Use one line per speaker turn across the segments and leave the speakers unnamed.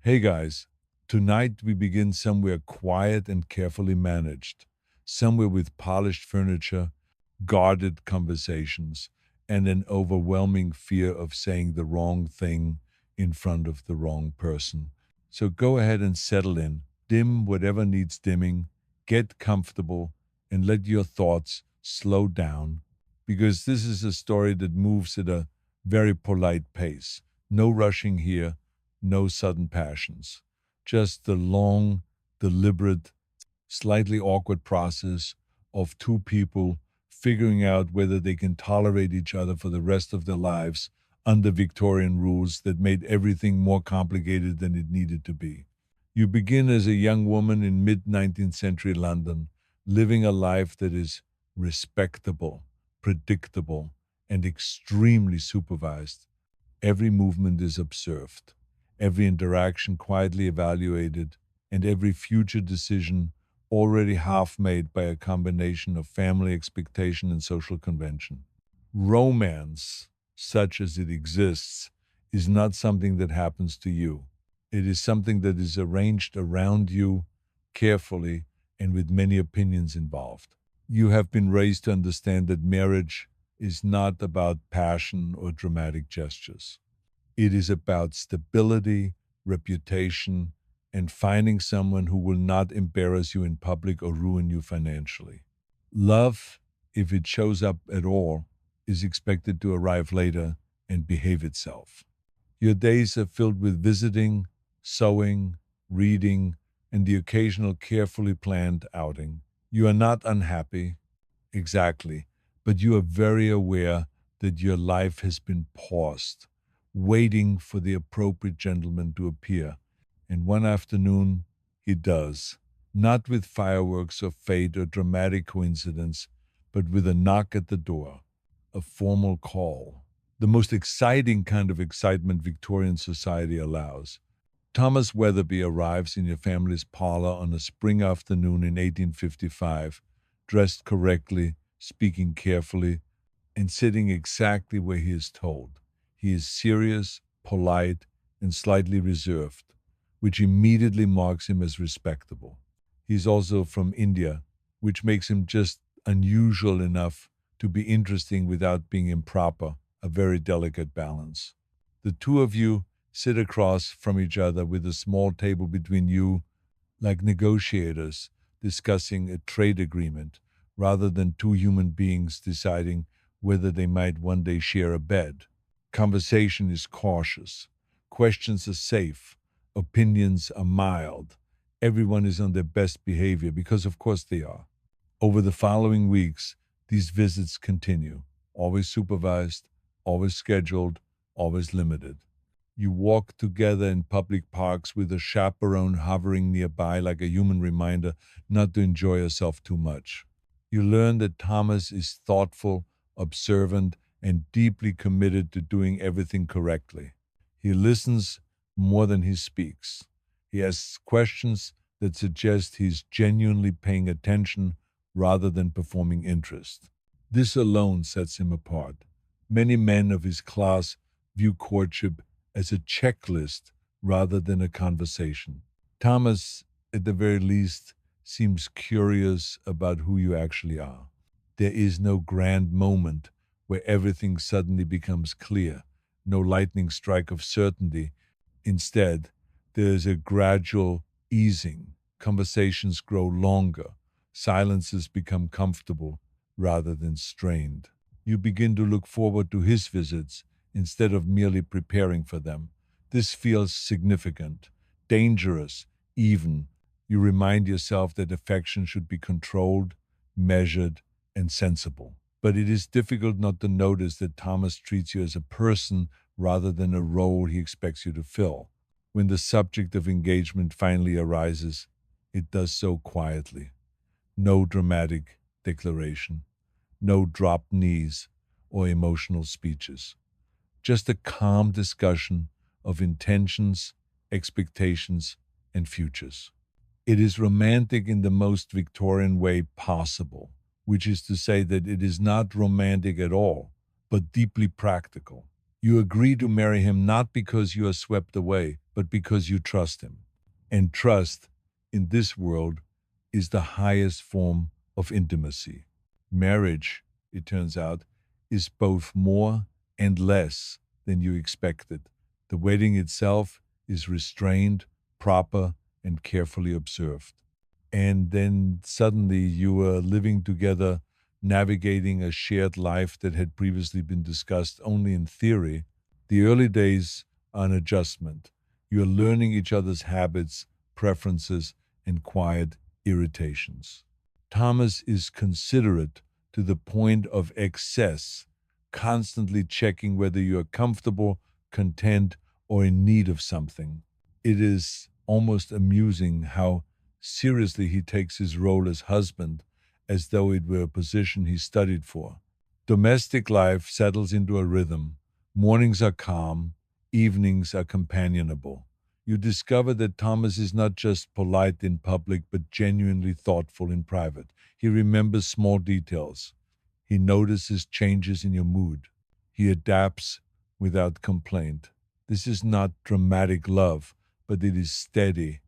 Hey guys, tonight we begin somewhere quiet and carefully managed, somewhere with polished furniture, guarded conversations, and an overwhelming fear of saying the wrong thing in front of the wrong person. So go ahead and settle in, dim whatever needs dimming, get comfortable, and let your thoughts slow down because this is a story that moves at a very polite pace. No rushing here, no sudden passions, just the long, deliberate, slightly awkward process of two people figuring out whether they can tolerate each other for the rest of their lives under Victorian rules that made everything more complicated than it needed to be. You begin as a young woman in mid 19th century London, living a life that is respectable, predictable, and extremely supervised. Every movement is observed, every interaction quietly evaluated, and every future decision already half made by a combination of family expectation and social convention. Romance, such as it exists, is not something that happens to you. It is something that is arranged around you carefully and with many opinions involved. You have been raised to understand that marriage is not about passion or dramatic gestures. It is about stability, reputation, and finding someone who will not embarrass you in public or ruin you financially. Love, if it shows up at all, is expected to arrive later and behave itself. Your days are filled with visiting, sewing, reading, and the occasional carefully planned outing. You are not unhappy, exactly, but you are very aware that your life has been paused, waiting for the appropriate gentleman to appear. And one afternoon, he does, not with fireworks or fate or dramatic coincidence, but with a knock at the door, a formal call. The most exciting kind of excitement Victorian society allows. Thomas Weatherby arrives in your family's parlor on a spring afternoon in 1855, dressed correctly, speaking carefully, and sitting exactly where he is told. He is serious, polite, and slightly reserved, which immediately marks him as respectable. He's also from India, which makes him just unusual enough to be interesting without being improper, a very delicate balance. The two of you sit across from each other with a small table between you, like negotiators discussing a trade agreement, rather than two human beings deciding whether they might one day share a bed. Conversation is cautious. Questions are safe. Opinions are mild. Everyone is on their best behavior because, of course, they are. Over the following weeks, these visits continue, always supervised, always scheduled, always limited. You walk together in public parks with a chaperone hovering nearby like a human reminder not to enjoy yourself too much. You learn that Thomas is thoughtful, observant, and deeply committed to doing everything correctly. He listens more than he speaks. He asks questions that suggest he's genuinely paying attention rather than performing interest. This alone sets him apart. Many men of his class view courtship as a checklist rather than a conversation. Thomas, at the very least, seems curious about who you actually are. There is no grand moment where everything suddenly becomes clear, no lightning strike of certainty. Instead, there is a gradual easing. Conversations grow longer, silences become comfortable rather than strained. You begin to look forward to his visits instead of merely preparing for them. This feels significant, dangerous, even. You remind yourself that affection should be controlled, measured, and sensible. But it is difficult not to notice that Thomas treats you as a person rather than a role he expects you to fill. When the subject of engagement finally arises, it does so quietly. No dramatic declaration, no dropped knees or emotional speeches. Just a calm discussion of intentions, expectations, and futures. It is romantic in the most Victorian way possible, which is to say that it is not romantic at all, but deeply practical. You agree to marry him not because you are swept away, but because you trust him. And trust in this world is the highest form of intimacy. Marriage, it turns out, is both more and less than you expected. The wedding itself is restrained, proper, and carefully observed. And then suddenly you are living together, navigating a shared life that had previously been discussed only in theory. The early days are an adjustment. You are learning each other's habits, preferences, and quiet irritations. Thomas is considerate to the point of excess, constantly checking whether you are comfortable, content, or in need of something. It is almost amusing how seriously he takes his role as husband as though it were a position he studied for. Domestic life settles into a rhythm. Mornings are calm, evenings are companionable. You discover that Thomas is not just polite in public, but genuinely thoughtful in private. He remembers small details. He notices changes in your mood. He adapts without complaint. This is not dramatic love, but it is steady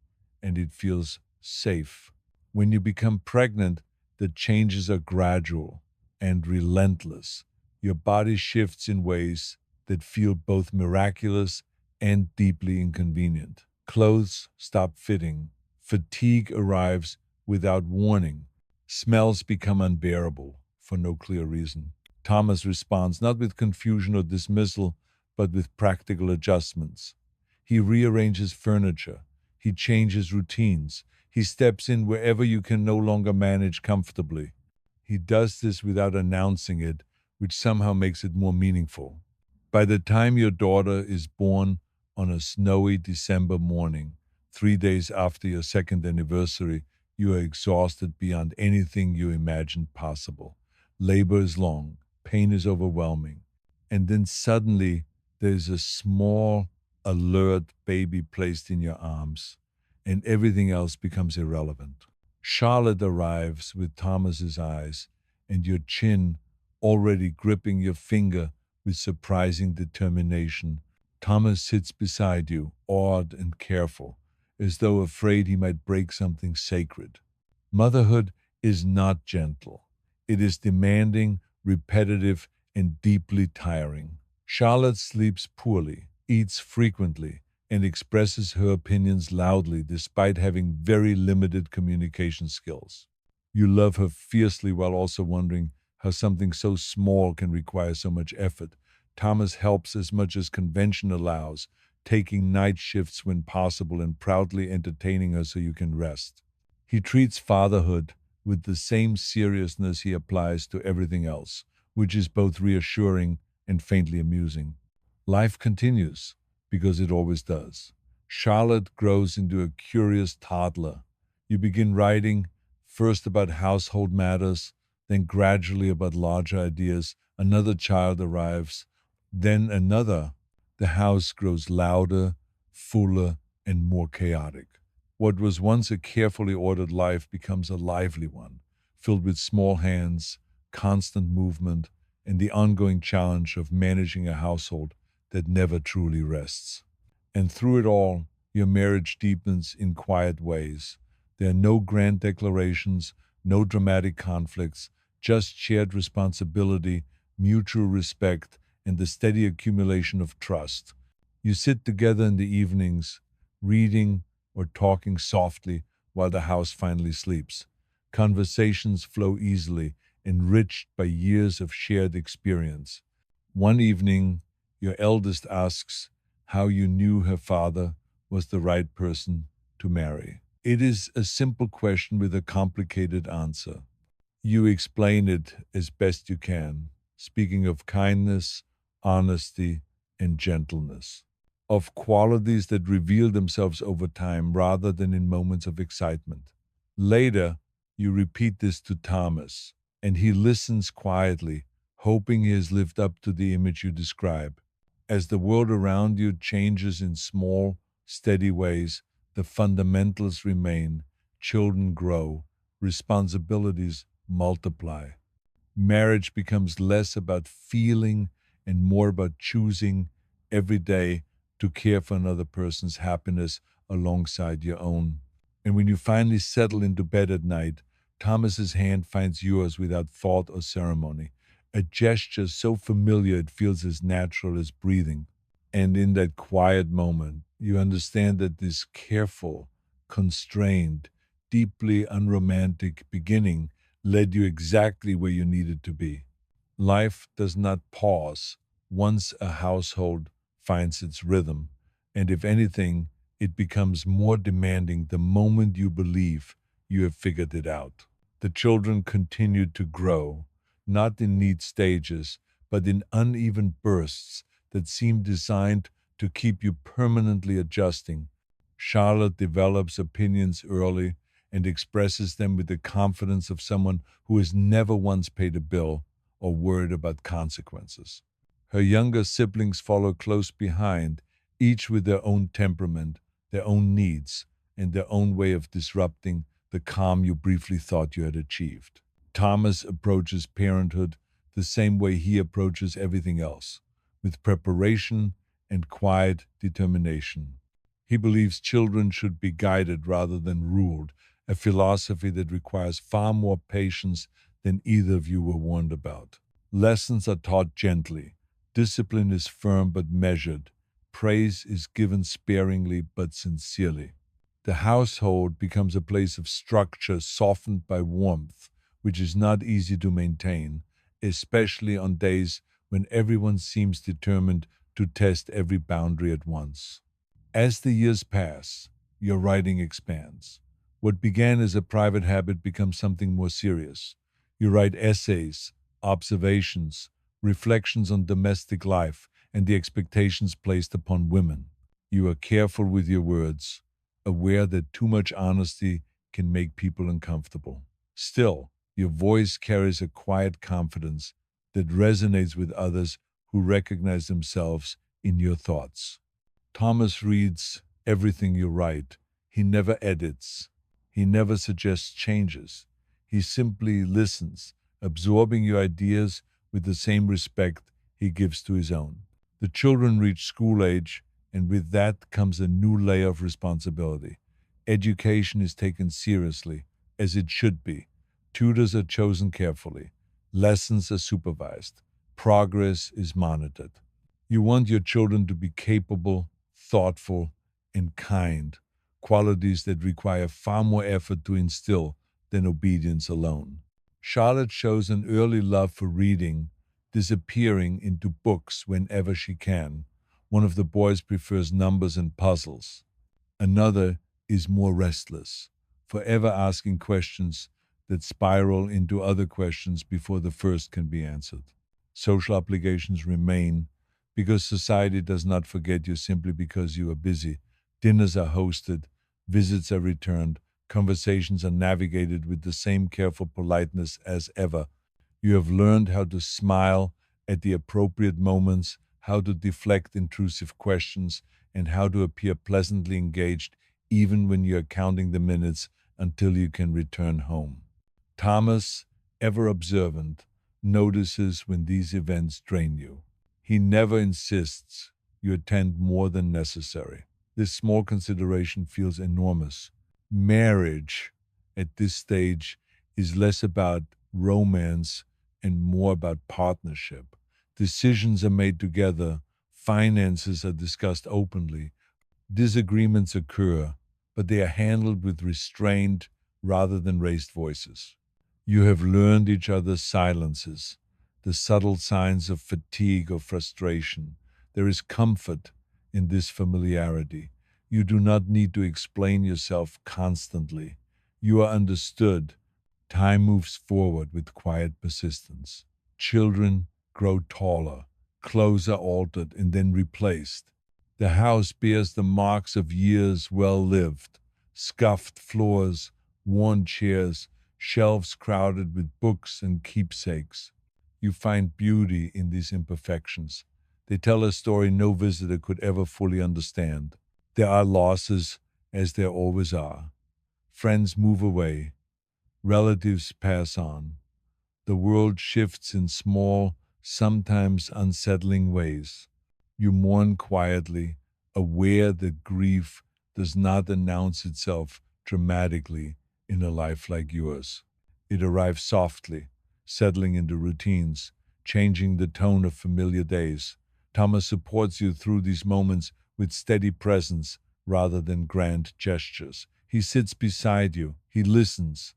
and it feels safe. When you become pregnant, the changes are gradual and relentless. Your body shifts in ways that feel both miraculous and deeply inconvenient. Clothes stop fitting. Fatigue arrives without warning. Smells become unbearable for no clear reason. Thomas responds not with confusion or dismissal, but with practical adjustments. He rearranges furniture. He changes routines. He steps in wherever you can no longer manage comfortably. He does this without announcing it, which somehow makes it more meaningful. By the time your daughter is born on a snowy December morning, 3 days after your second anniversary, you are exhausted beyond anything you imagined possible. Labor is long, pain is overwhelming, and then suddenly there's a small, alert baby placed in your arms, and everything else becomes irrelevant. Charlotte arrives with Thomas's eyes, and your chin already gripping your finger with surprising determination. Thomas sits beside you, awed and careful, as though afraid he might break something sacred. Motherhood is not gentle. It is demanding, repetitive, and deeply tiring. Charlotte sleeps poorly, eats frequently, and expresses her opinions loudly despite having very limited communication skills. You love her fiercely while also wondering how something so small can require so much effort. Thomas helps as much as convention allows, taking night shifts when possible and proudly entertaining her so you can rest. He treats fatherhood with the same seriousness he applies to everything else, which is both reassuring and faintly amusing. Life continues, because it always does. Charlotte grows into a curious toddler. You begin writing, first about household matters, then gradually about larger ideas. Another child arrives, then another. The house grows louder, fuller, and more chaotic. What was once a carefully ordered life becomes a lively one, filled with small hands, constant movement, and the ongoing challenge of managing a household that never truly rests. And through it all, your marriage deepens in quiet ways. There are no grand declarations, no dramatic conflicts, just shared responsibility, mutual respect, and the steady accumulation of trust. You sit together in the evenings, reading or talking softly while the house finally sleeps. Conversations flow easily, enriched by years of shared experience. One evening, your eldest asks how you knew her father was the right person to marry. It is a simple question with a complicated answer. You explain it as best you can, speaking of kindness, honesty, and gentleness, of qualities that reveal themselves over time rather than in moments of excitement. Later, you repeat this to Thomas, and he listens quietly, hoping he has lived up to the image you describe. As the world around you changes in small, steady ways, the fundamentals remain, children grow, responsibilities multiply. Marriage becomes less about feeling and more about choosing every day to care for another person's happiness alongside your own. And when you finally settle into bed at night, Thomas's hand finds yours without thought or ceremony, a gesture so familiar it feels as natural as breathing. And in that quiet moment, you understand that this careful, constrained, deeply unromantic beginning led you exactly where you needed to be. Life does not pause once a household finds its rhythm, and if anything, it becomes more demanding the moment you believe you have figured it out. The children continued to grow, not in neat stages, but in uneven bursts that seem designed to keep you permanently adjusting. Charlotte develops opinions early and expresses them with the confidence of someone who has never once paid a bill or worried about consequences. Her younger siblings follow close behind, each with their own temperament, their own needs, and their own way of disrupting the calm you briefly thought you had achieved. Thomas approaches parenthood the same way he approaches everything else, with preparation and quiet determination. He believes children should be guided rather than ruled, a philosophy that requires far more patience than either of you were warned about. Lessons are taught gently, discipline is firm but measured, praise is given sparingly but sincerely. The household becomes a place of structure softened by warmth, which is not easy to maintain, especially on days when everyone seems determined to test every boundary at once. As the years pass, your writing expands. What began as a private habit becomes something more serious. You write essays, observations, reflections on domestic life, and the expectations placed upon women. You are careful with your words, aware that too much honesty can make people uncomfortable. Still, your voice carries a quiet confidence that resonates with others who recognize themselves in your thoughts. Thomas reads everything you write. He never edits. He never suggests changes. He simply listens, absorbing your ideas with the same respect he gives to his own. The children reach school age, and with that comes a new layer of responsibility. Education is taken seriously, as it should be. Tutors are chosen carefully. Lessons are supervised. Progress is monitored. You want your children to be capable, thoughtful, and kind, qualities that require far more effort to instill than obedience alone. Charlotte shows an early love for reading, disappearing into books whenever she can. One of the boys prefers numbers and puzzles. Another is more restless, forever asking questions that spiral into other questions before the first can be answered. Social obligations remain because society does not forget you simply because you are busy. Dinners are hosted, visits are returned, conversations are navigated with the same careful politeness as ever. You have learned how to smile at the appropriate moments, how to deflect intrusive questions, and how to appear pleasantly engaged even when you are counting the minutes until you can return home. Thomas, ever observant, notices when these events drain you. He never insists you attend more than necessary. This small consideration feels enormous. Marriage at this stage is less about romance and more about partnership. Decisions are made together, finances are discussed openly, disagreements occur, but they are handled with restraint rather than raised voices. You have learned each other's silences, the subtle signs of fatigue or frustration. There is comfort in this familiarity. You do not need to explain yourself constantly. You are understood. Time moves forward with quiet persistence. Children grow taller, clothes are altered and then replaced. The house bears the marks of years well lived, scuffed floors, worn chairs, shelves crowded with books and keepsakes. You find beauty in these imperfections. They tell a story no visitor could ever fully understand. There are losses, as there always are. Friends move away, relatives pass on. The world shifts in small, sometimes unsettling ways. You mourn quietly, aware that grief does not announce itself dramatically in a life like yours. It arrives softly, settling into routines, changing the tone of familiar days. Thomas supports you through these moments with steady presence rather than grand gestures. He sits beside you, he listens,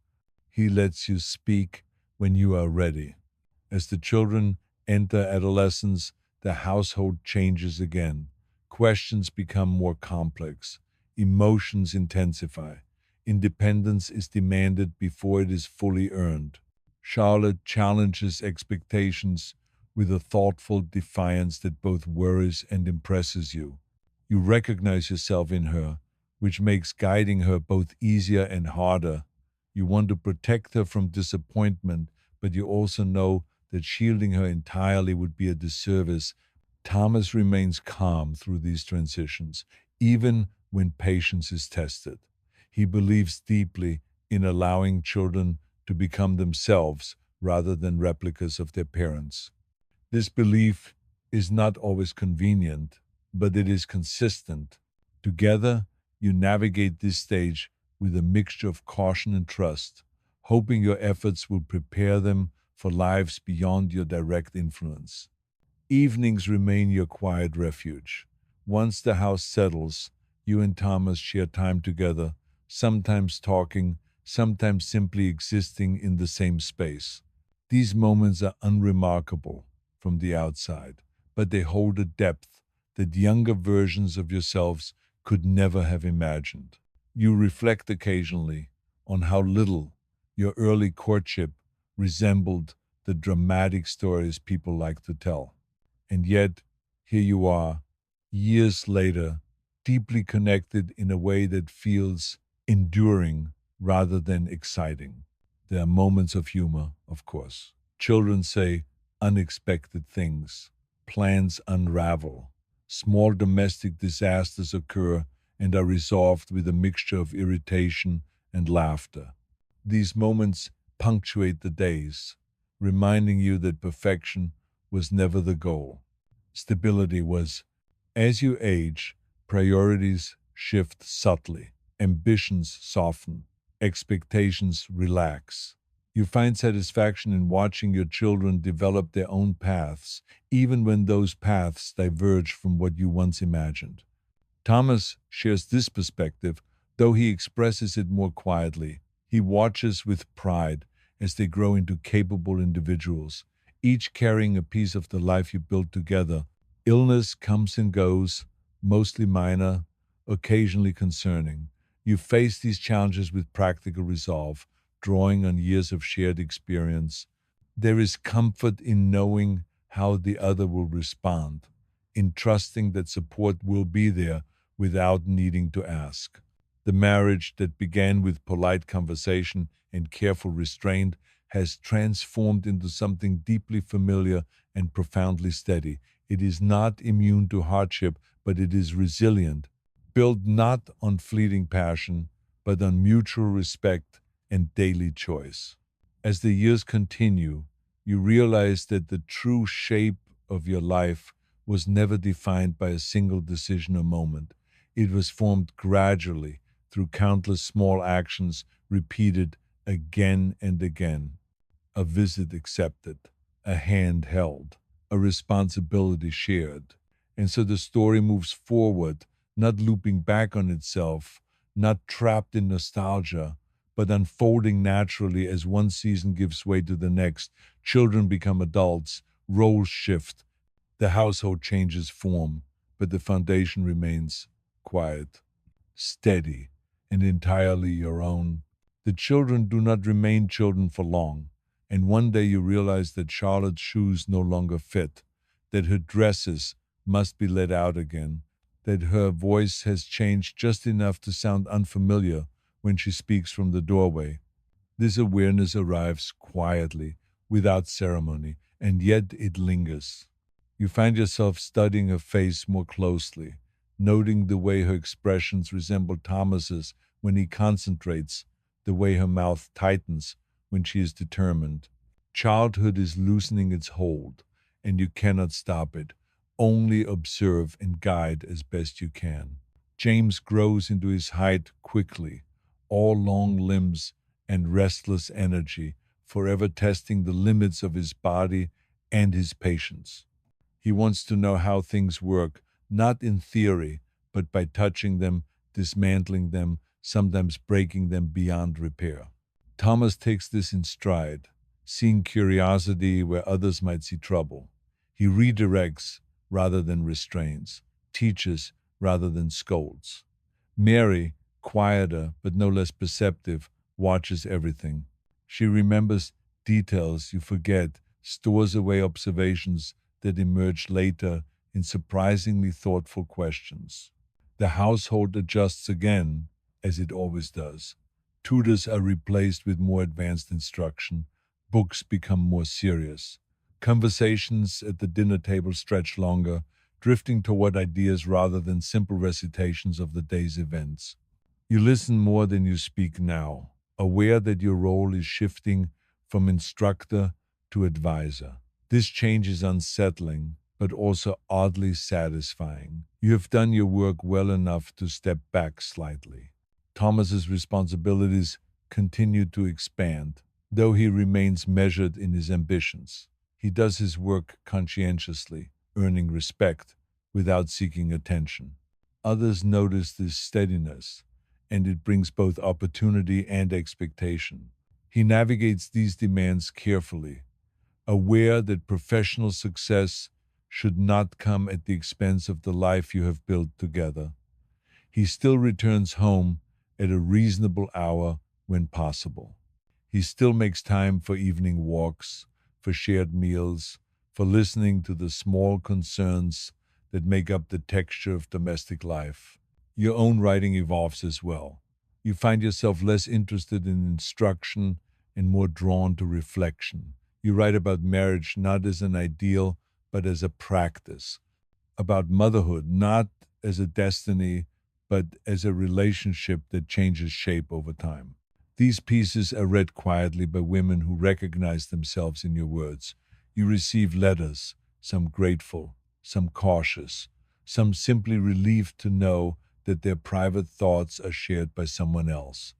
he lets you speak when you are ready. As the children enter adolescence, the household changes again. Questions become more complex. Emotions intensify. Independence is demanded before it is fully earned. Charlotte challenges expectations with a thoughtful defiance that both worries and impresses you. You recognize yourself in her, which makes guiding her both easier and harder. You want to protect her from disappointment, but you also know that shielding her entirely would be a disservice. Thomas remains calm through these transitions, even when patience is tested. He believes deeply in allowing children to become themselves rather than replicas of their parents. This belief is not always convenient, but it is consistent. Together, you navigate this stage with a mixture of caution and trust, hoping your efforts will prepare them for lives beyond your direct influence. Evenings remain your quiet refuge. Once the house settles, you and Thomas share time together, sometimes talking, sometimes simply existing in the same space. These moments are unremarkable from the outside, but they hold a depth that younger versions of yourselves could never have imagined. You reflect occasionally on how little your early courtship resembled the dramatic stories people like to tell. And yet, here you are, years later, deeply connected in a way that feels enduring rather than exciting. There are moments of humor, of course. Children say unexpected things, plans unravel, small domestic disasters occur and are resolved with a mixture of irritation and laughter. These moments punctuate the days, reminding you that perfection was never the goal. Stability was. As you age, priorities shift subtly, ambitions soften, expectations relax. You find satisfaction in watching your children develop their own paths, even when those paths diverge from what you once imagined. Thomas shares this perspective, though he expresses it more quietly. He watches with pride as they grow into capable individuals, each carrying a piece of the life you built together. Illness comes and goes, mostly minor, occasionally concerning. You face these challenges with practical resolve, drawing on years of shared experience. There is comfort in knowing how the other will respond, in trusting that support will be there without needing to ask. The marriage that began with polite conversation and careful restraint has transformed into something deeply familiar and profoundly steady. It is not immune to hardship, but it is resilient, built not on fleeting passion, but on mutual respect and daily choice. As the years continue, you realize that the true shape of your life was never defined by a single decision or moment. It was formed gradually through countless small actions repeated again and again. A visit accepted, a hand held, a responsibility shared. And so the story moves forward, not looping back on itself, not trapped in nostalgia, but unfolding naturally as one season gives way to the next. Children become adults, roles shift, the household changes form, but the foundation remains quiet, steady, and entirely your own. The children do not remain children for long, and one day you realize that Charlotte's shoes no longer fit, that her dresses must be let out again, that her voice has changed just enough to sound unfamiliar when she speaks from the doorway. This awareness arrives quietly, without ceremony, and yet it lingers. You find yourself studying her face more closely, noting the way her expressions resemble Thomas's when he concentrates, the way her mouth tightens when she is determined. Childhood is loosening its hold, and you cannot stop it. Only observe and guide as best you can. James grows into his height quickly, all long limbs and restless energy, forever testing the limits of his body and his patience. He wants to know how things work, not in theory, but by touching them, dismantling them, sometimes breaking them beyond repair. Thomas takes this in stride, seeing curiosity where others might see trouble. He redirects rather than restrains, teaches rather than scolds. Mary, quieter but no less perceptive, watches everything. She remembers details you forget, stores away observations that emerge later in surprisingly thoughtful questions. The household adjusts again, as it always does. Tutors are replaced with more advanced instruction. Books become more serious. Conversations at the dinner table stretch longer, drifting toward ideas rather than simple recitations of the day's events. You listen more than you speak now, aware that your role is shifting from instructor to advisor. This change is unsettling, but also oddly satisfying. You have done your work well enough to step back slightly. Thomas's responsibilities continue to expand, though he remains measured in his ambitions. He does his work conscientiously, earning respect without seeking attention. Others notice this steadiness, and it brings both opportunity and expectation. He navigates these demands carefully, aware that professional success should not come at the expense of the life you have built together. He still returns home at a reasonable hour when possible. He still makes time for evening walks, for shared meals, for listening to the small concerns that make up the texture of domestic life. Your own writing evolves as well. You find yourself less interested in instruction and more drawn to reflection. You write about marriage not as an ideal, but as a practice, about motherhood not as a destiny, but as a relationship that changes shape over time. These pieces are read quietly by women who recognize themselves in your words. You receive letters, some grateful, some cautious, some simply relieved to know that their private thoughts are shared by someone else.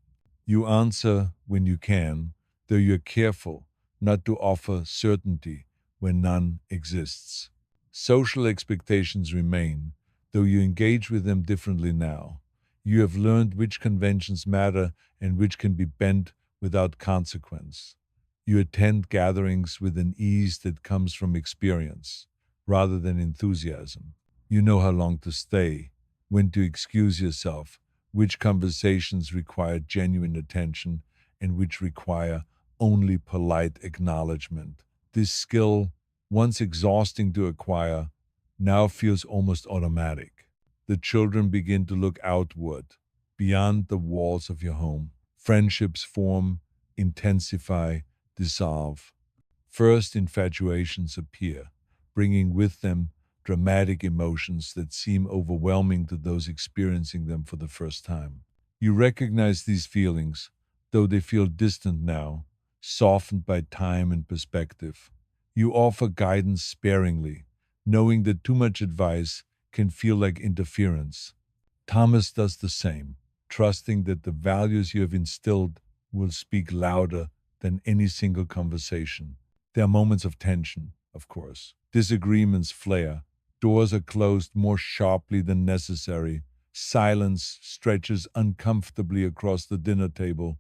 You answer when you can, though you're careful not to offer certainty when none exists. Social expectations remain, though you engage with them differently now. You have learned which conventions matter and which can be bent without consequence. You attend gatherings with an ease that comes from experience, rather than enthusiasm. You know how long to stay, when to excuse yourself, which conversations require genuine attention and which require only polite acknowledgement. This skill, once exhausting to acquire, now feels almost automatic. The children begin to look outward, beyond the walls of your home. Friendships form, intensify, dissolve. First infatuations appear, bringing with them dramatic emotions that seem overwhelming to those experiencing them for the first time. You recognize these feelings, though they feel distant now, softened by time and perspective. You offer guidance sparingly, knowing that too much advice can feel like interference. Thomas does the same, trusting that the values you have instilled will speak louder than any single conversation. There are moments of tension, of course. Disagreements flare. Doors are closed more sharply than necessary. Silence stretches uncomfortably across the dinner table.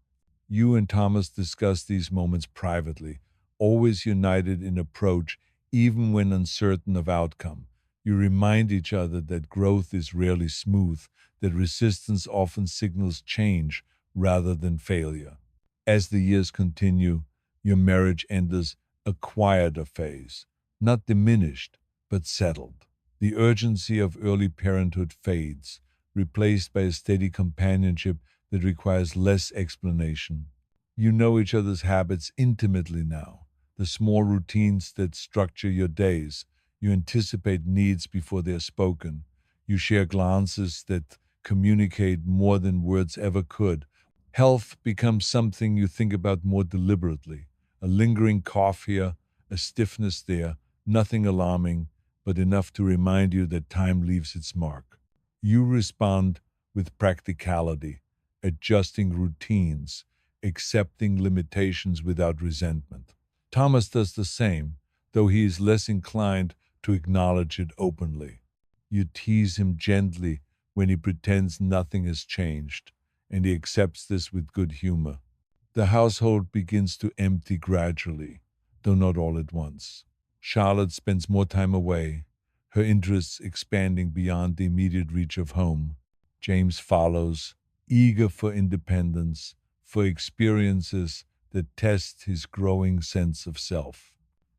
You and Thomas discuss these moments privately, always united in approach, even when uncertain of outcome. You remind each other that growth is rarely smooth, that resistance often signals change rather than failure. As the years continue, your marriage enters a quieter phase, not diminished, but settled. The urgency of early parenthood fades, replaced by a steady companionship that requires less explanation. You know each other's habits intimately now, the small routines that structure your days. You anticipate needs before they are spoken. You share glances that communicate more than words ever could. Health becomes something you think about more deliberately. A lingering cough here, a stiffness there, nothing alarming, but enough to remind you that time leaves its mark. You respond with practicality, adjusting routines, accepting limitations without resentment. Thomas does the same, though he is less inclined to acknowledge it openly. You tease him gently when he pretends nothing has changed, and he accepts this with good humor. The household begins to empty gradually, though not all at once. Charlotte spends more time away, her interests expanding beyond the immediate reach of home. James follows, eager for independence, for experiences that test his growing sense of self.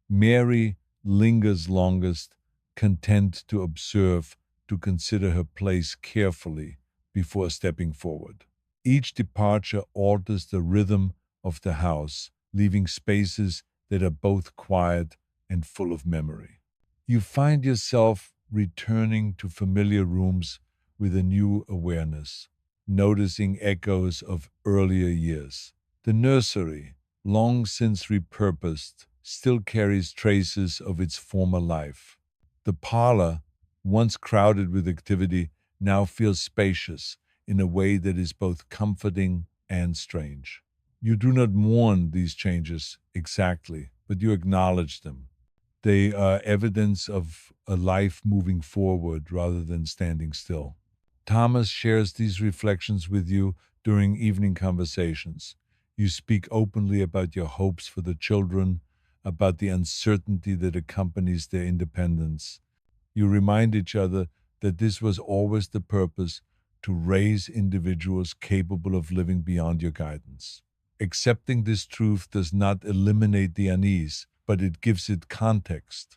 Mary lingers longest, content to observe, to consider her place carefully before stepping forward. Each departure alters the rhythm of the house, leaving spaces that are both quiet and full of memory. You find yourself returning to familiar rooms with a new awareness, noticing echoes of earlier years. The nursery, long since repurposed, still carries traces of its former life. The parlor, once crowded with activity, now feels spacious in a way that is both comforting and strange. You do not mourn these changes exactly, but you acknowledge them. They are evidence of a life moving forward rather than standing still. Thomas shares these reflections with you during evening conversations. You speak openly about your hopes for the children, about the uncertainty that accompanies their independence. You remind each other that this was always the purpose, to raise individuals capable of living beyond your guidance. Accepting this truth does not eliminate the unease, but it gives it context.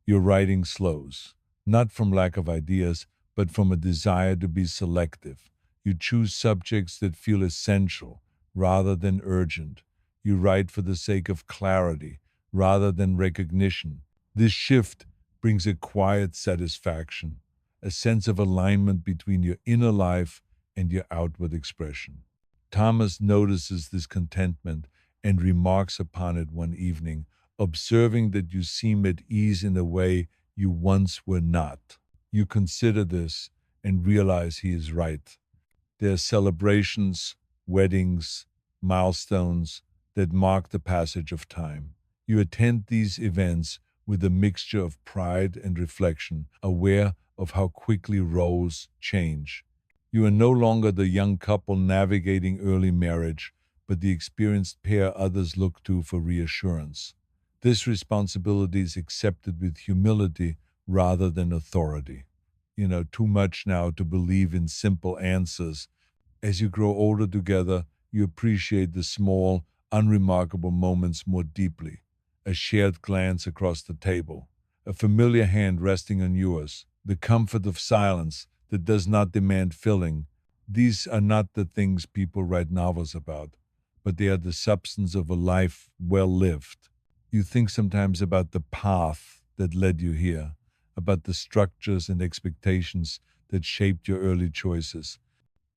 Your writing slows, not from lack of ideas, but from a desire to be selective. You choose subjects that feel essential rather than urgent. You write for the sake of clarity rather than recognition. This shift brings a quiet satisfaction, a sense of alignment between your inner life and your outward expression. Thomas notices this contentment and remarks upon it one evening, observing that you seem at ease in a way you once were not. You consider this and realize he is right. There are celebrations, weddings, milestones that mark the passage of time. You attend these events with a mixture of pride and reflection, aware of how quickly roles change. You are no longer the young couple navigating early marriage, but the experienced pair others look to for reassurance. This responsibility is accepted with humility rather than authority. Too much now to believe in simple answers. As you grow older together, you appreciate the small, unremarkable moments more deeply. A shared glance across the table, a familiar hand resting on yours, the comfort of silence that does not demand filling. These are not the things people write novels about, but they are the substance of a life well lived. You think sometimes about the path that led you here, about the structures and expectations that shaped your early choices.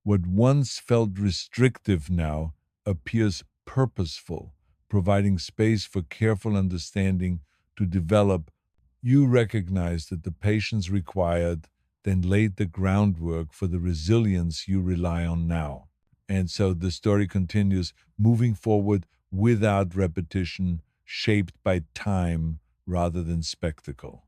What once felt restrictive now appears purposeful, providing space for careful understanding to develop. You recognize that the patience required then laid the groundwork for the resilience you rely on now. And so the story continues, moving forward without repetition, shaped by time rather than spectacle.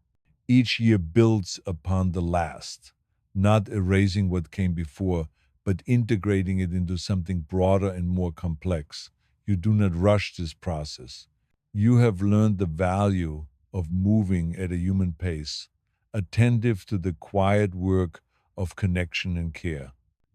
Each year builds upon the last, not erasing what came before, but integrating it into something broader and more complex. You do not rush this process. You have learned the value of moving at a human pace, attentive to the quiet work of connection and care.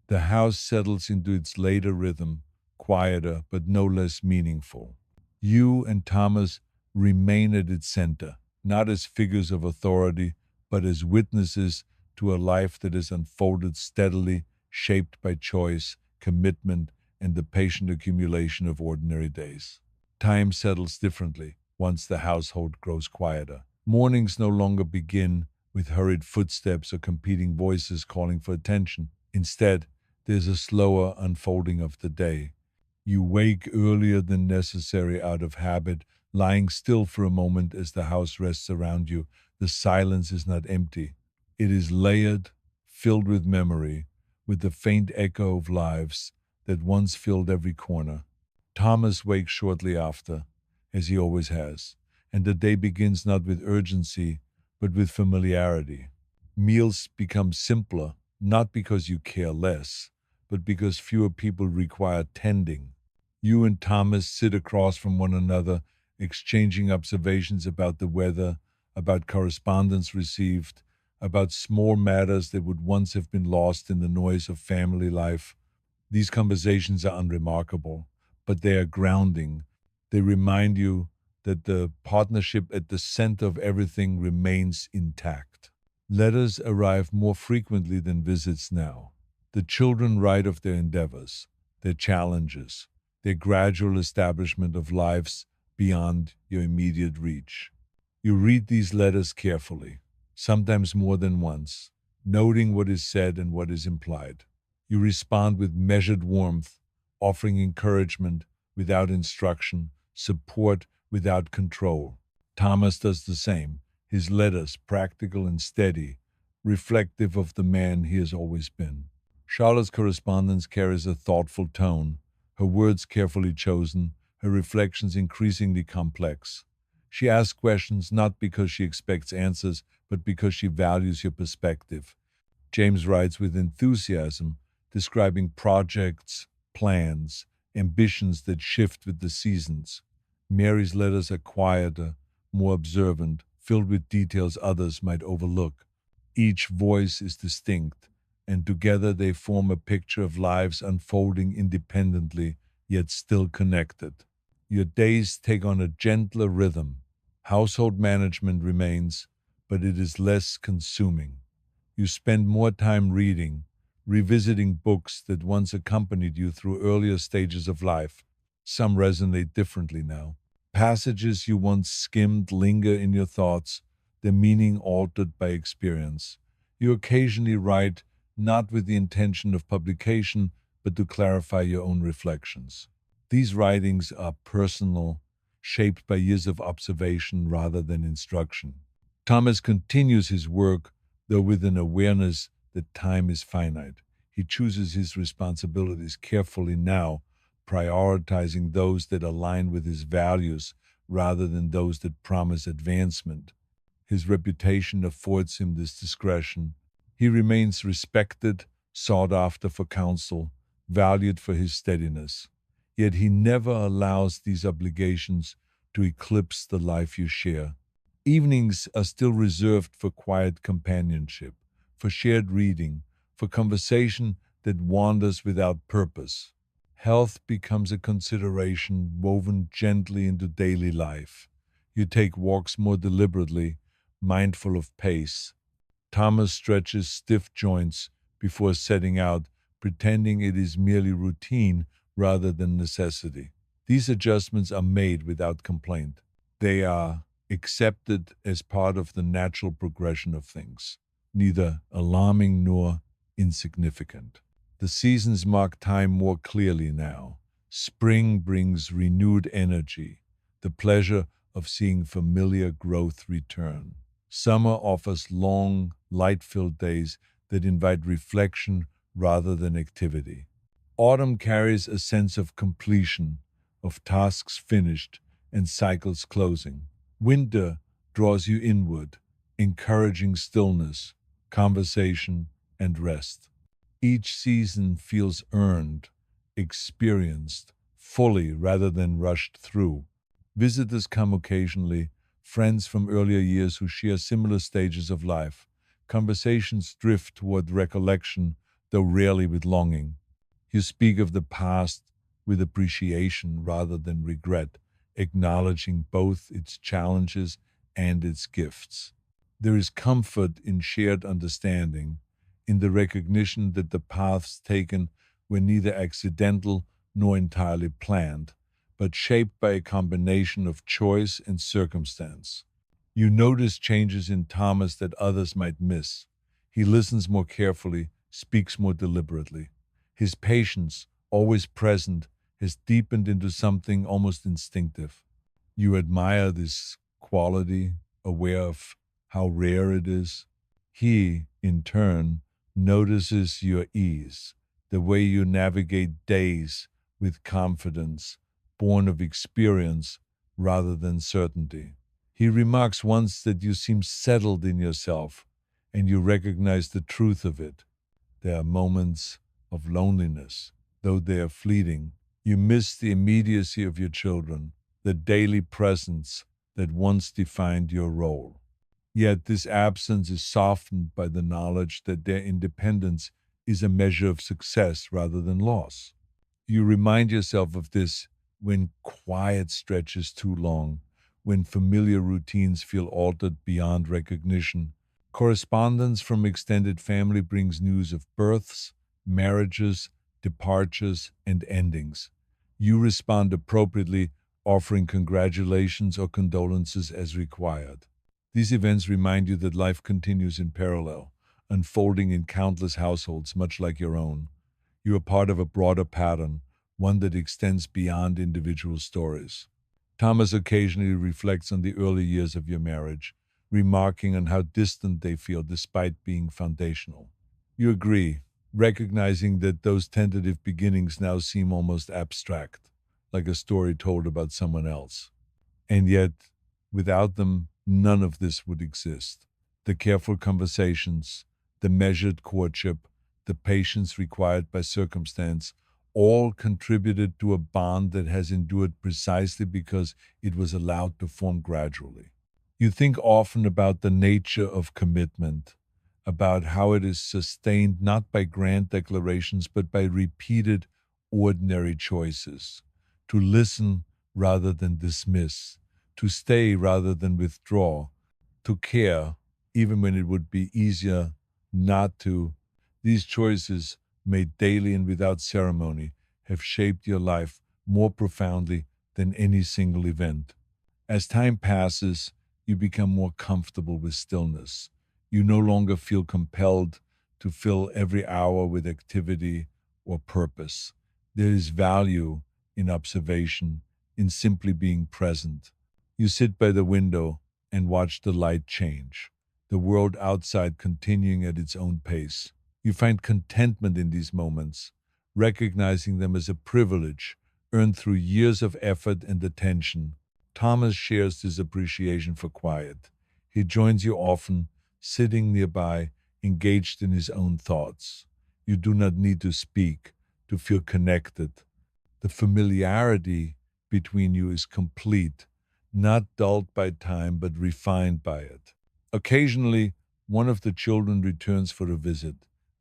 The house settles into its later rhythm, quieter but no less meaningful. You and Thomas remain at its center, not as figures of authority, but as witnesses to a life that is unfolded steadily, shaped by choice, commitment, and the patient accumulation of ordinary days. Time settles differently once the household grows quieter. Mornings no longer begin with hurried footsteps or competing voices calling for attention. Instead, there's a slower unfolding of the day. You wake earlier than necessary out of habit, lying still for a moment as the house rests around you, The silence is not empty. It is layered, filled with memory, with the faint echo of lives that once filled every corner. Thomas wakes shortly after, as he always has, and the day begins not with urgency, but with familiarity. Meals become simpler, not because you care less, but because fewer people require tending. You and Thomas sit across from one another, exchanging observations about the weather, about correspondence received, about small matters that would once have been lost in the noise of family life. These conversations are unremarkable, but they are grounding. They remind you that the partnership at the center of everything remains intact. Letters arrive more frequently than visits now. The children write of their endeavors, their challenges, their gradual establishment of lives beyond your immediate reach. You read these letters carefully, sometimes more than once, noting what is said and what is implied. You respond with measured warmth, offering encouragement without instruction, support without control. Thomas does the same, his letters practical and steady, reflective of the man he has always been. Charlotte's correspondence carries a thoughtful tone, her words carefully chosen, her reflections increasingly complex. She asks questions not because she expects answers, but because she values your perspective. James writes with enthusiasm, describing projects, plans, ambitions that shift with the seasons. Mary's letters are quieter, more observant, filled with details others might overlook. Each voice is distinct, and together they form a picture of lives unfolding independently, yet still connected. Your days take on a gentler rhythm. Household management remains, but it is less consuming. You spend more time reading, revisiting books that once accompanied you through earlier stages of life. Some resonate differently now. Passages you once skimmed linger in your thoughts, their meaning altered by experience. You occasionally write not with the intention of publication, but to clarify your own reflections. These writings are personal, shaped by years of observation rather than instruction. Thomas continues his work, though with an awareness that time is finite. He chooses his responsibilities carefully now, prioritizing those that align with his values rather than those that promise advancement. His reputation affords him this discretion. He remains respected, sought after for counsel, valued for his steadiness. Yet he never allows these obligations to eclipse the life you share. Evenings are still reserved for quiet companionship, for shared reading, for conversation that wanders without purpose. Health becomes a consideration woven gently into daily life. You take walks more deliberately, mindful of pace. Thomas stretches stiff joints before setting out, pretending it is merely routine rather than necessity. These adjustments are made without complaint. They are accepted as part of the natural progression of things, neither alarming nor insignificant. The seasons mark time more clearly now. Spring brings renewed energy, the pleasure of seeing familiar growth return. Summer offers long, light filled days that invite reflection rather than activity. Autumn carries a sense of completion, of tasks finished and cycles closing. Winter draws you inward, encouraging stillness, conversation, and rest. Each season feels earned, experienced, fully rather than rushed through. Visitors come occasionally, friends from earlier years who share similar stages of life. Conversations drift toward recollection, though rarely with longing. You speak of the past with appreciation rather than regret, acknowledging both its challenges and its gifts. There is comfort in shared understanding, in the recognition that the paths taken were neither accidental nor entirely planned, but shaped by a combination of choice and circumstance. You notice changes in Thomas that others might miss. He listens more carefully, speaks more deliberately. His patience, always present, has deepened into something almost instinctive. You admire this quality, aware of how rare it is. He, in turn, notices your ease, the way you navigate days with confidence, born of experience rather than certainty. He remarks once that you seem settled in yourself, and you recognize the truth of it. There are moments of loneliness, though they are fleeting. You miss the immediacy of your children, the daily presence that once defined your role. Yet this absence is softened by the knowledge that their independence is a measure of success rather than loss. You remind yourself of this when quiet stretches too long, when familiar routines feel altered beyond recognition. Correspondence from extended family brings news of births, marriages, departures, and endings. You respond appropriately, offering congratulations or condolences as required. These events remind you that life continues in parallel, unfolding in countless households, much like your own. You are part of a broader pattern, one that extends beyond individual stories. Thomas occasionally reflects on the early years of your marriage, remarking on how distant they feel despite being foundational. You agree, recognizing that those tentative beginnings now seem almost abstract, like a story told about someone else. And yet, without them, none of this would exist. The careful conversations, the measured courtship, the patience required by circumstance, all contributed to a bond that has endured precisely because it was allowed to form gradually. You think often about the nature of commitment, about how it is sustained not by grand declarations but by repeated ordinary choices. To listen rather than dismiss, to stay rather than withdraw, to care even when it would be easier not to. These choices, made daily and without ceremony, have shaped your life more profoundly than any single event. As time passes, you become more comfortable with stillness. You no longer feel compelled to fill every hour with activity or purpose. There is value in observation, in simply being present. You sit by the window and watch the light change, the world outside continuing at its own pace. You find contentment in these moments, recognizing them as a privilege earned through years of effort and attention. Thomas shares this appreciation for quiet. He joins you often, sitting nearby, engaged in his own thoughts. You do not need to speak to feel connected. The familiarity between you is complete, not dulled by time, but refined by it. Occasionally, one of the children returns for a visit,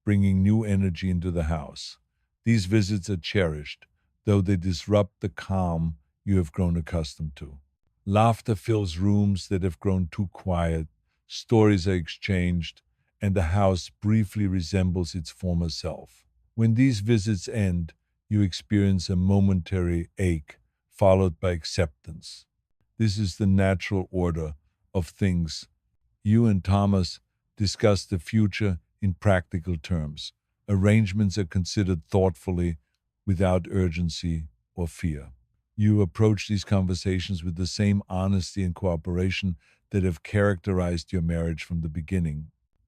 bringing new energy into the house. These visits are cherished, though they disrupt the calm you have grown accustomed to. Laughter fills rooms that have grown too quiet, stories are exchanged, and the house briefly resembles its former self. When these visits end, you experience a momentary ache, followed by acceptance. This is the natural order of things. You and Thomas discuss the future in practical terms. Arrangements are considered thoughtfully, without urgency or fear. You approach these conversations with the same honesty and cooperation that have characterized your marriage from the beginning.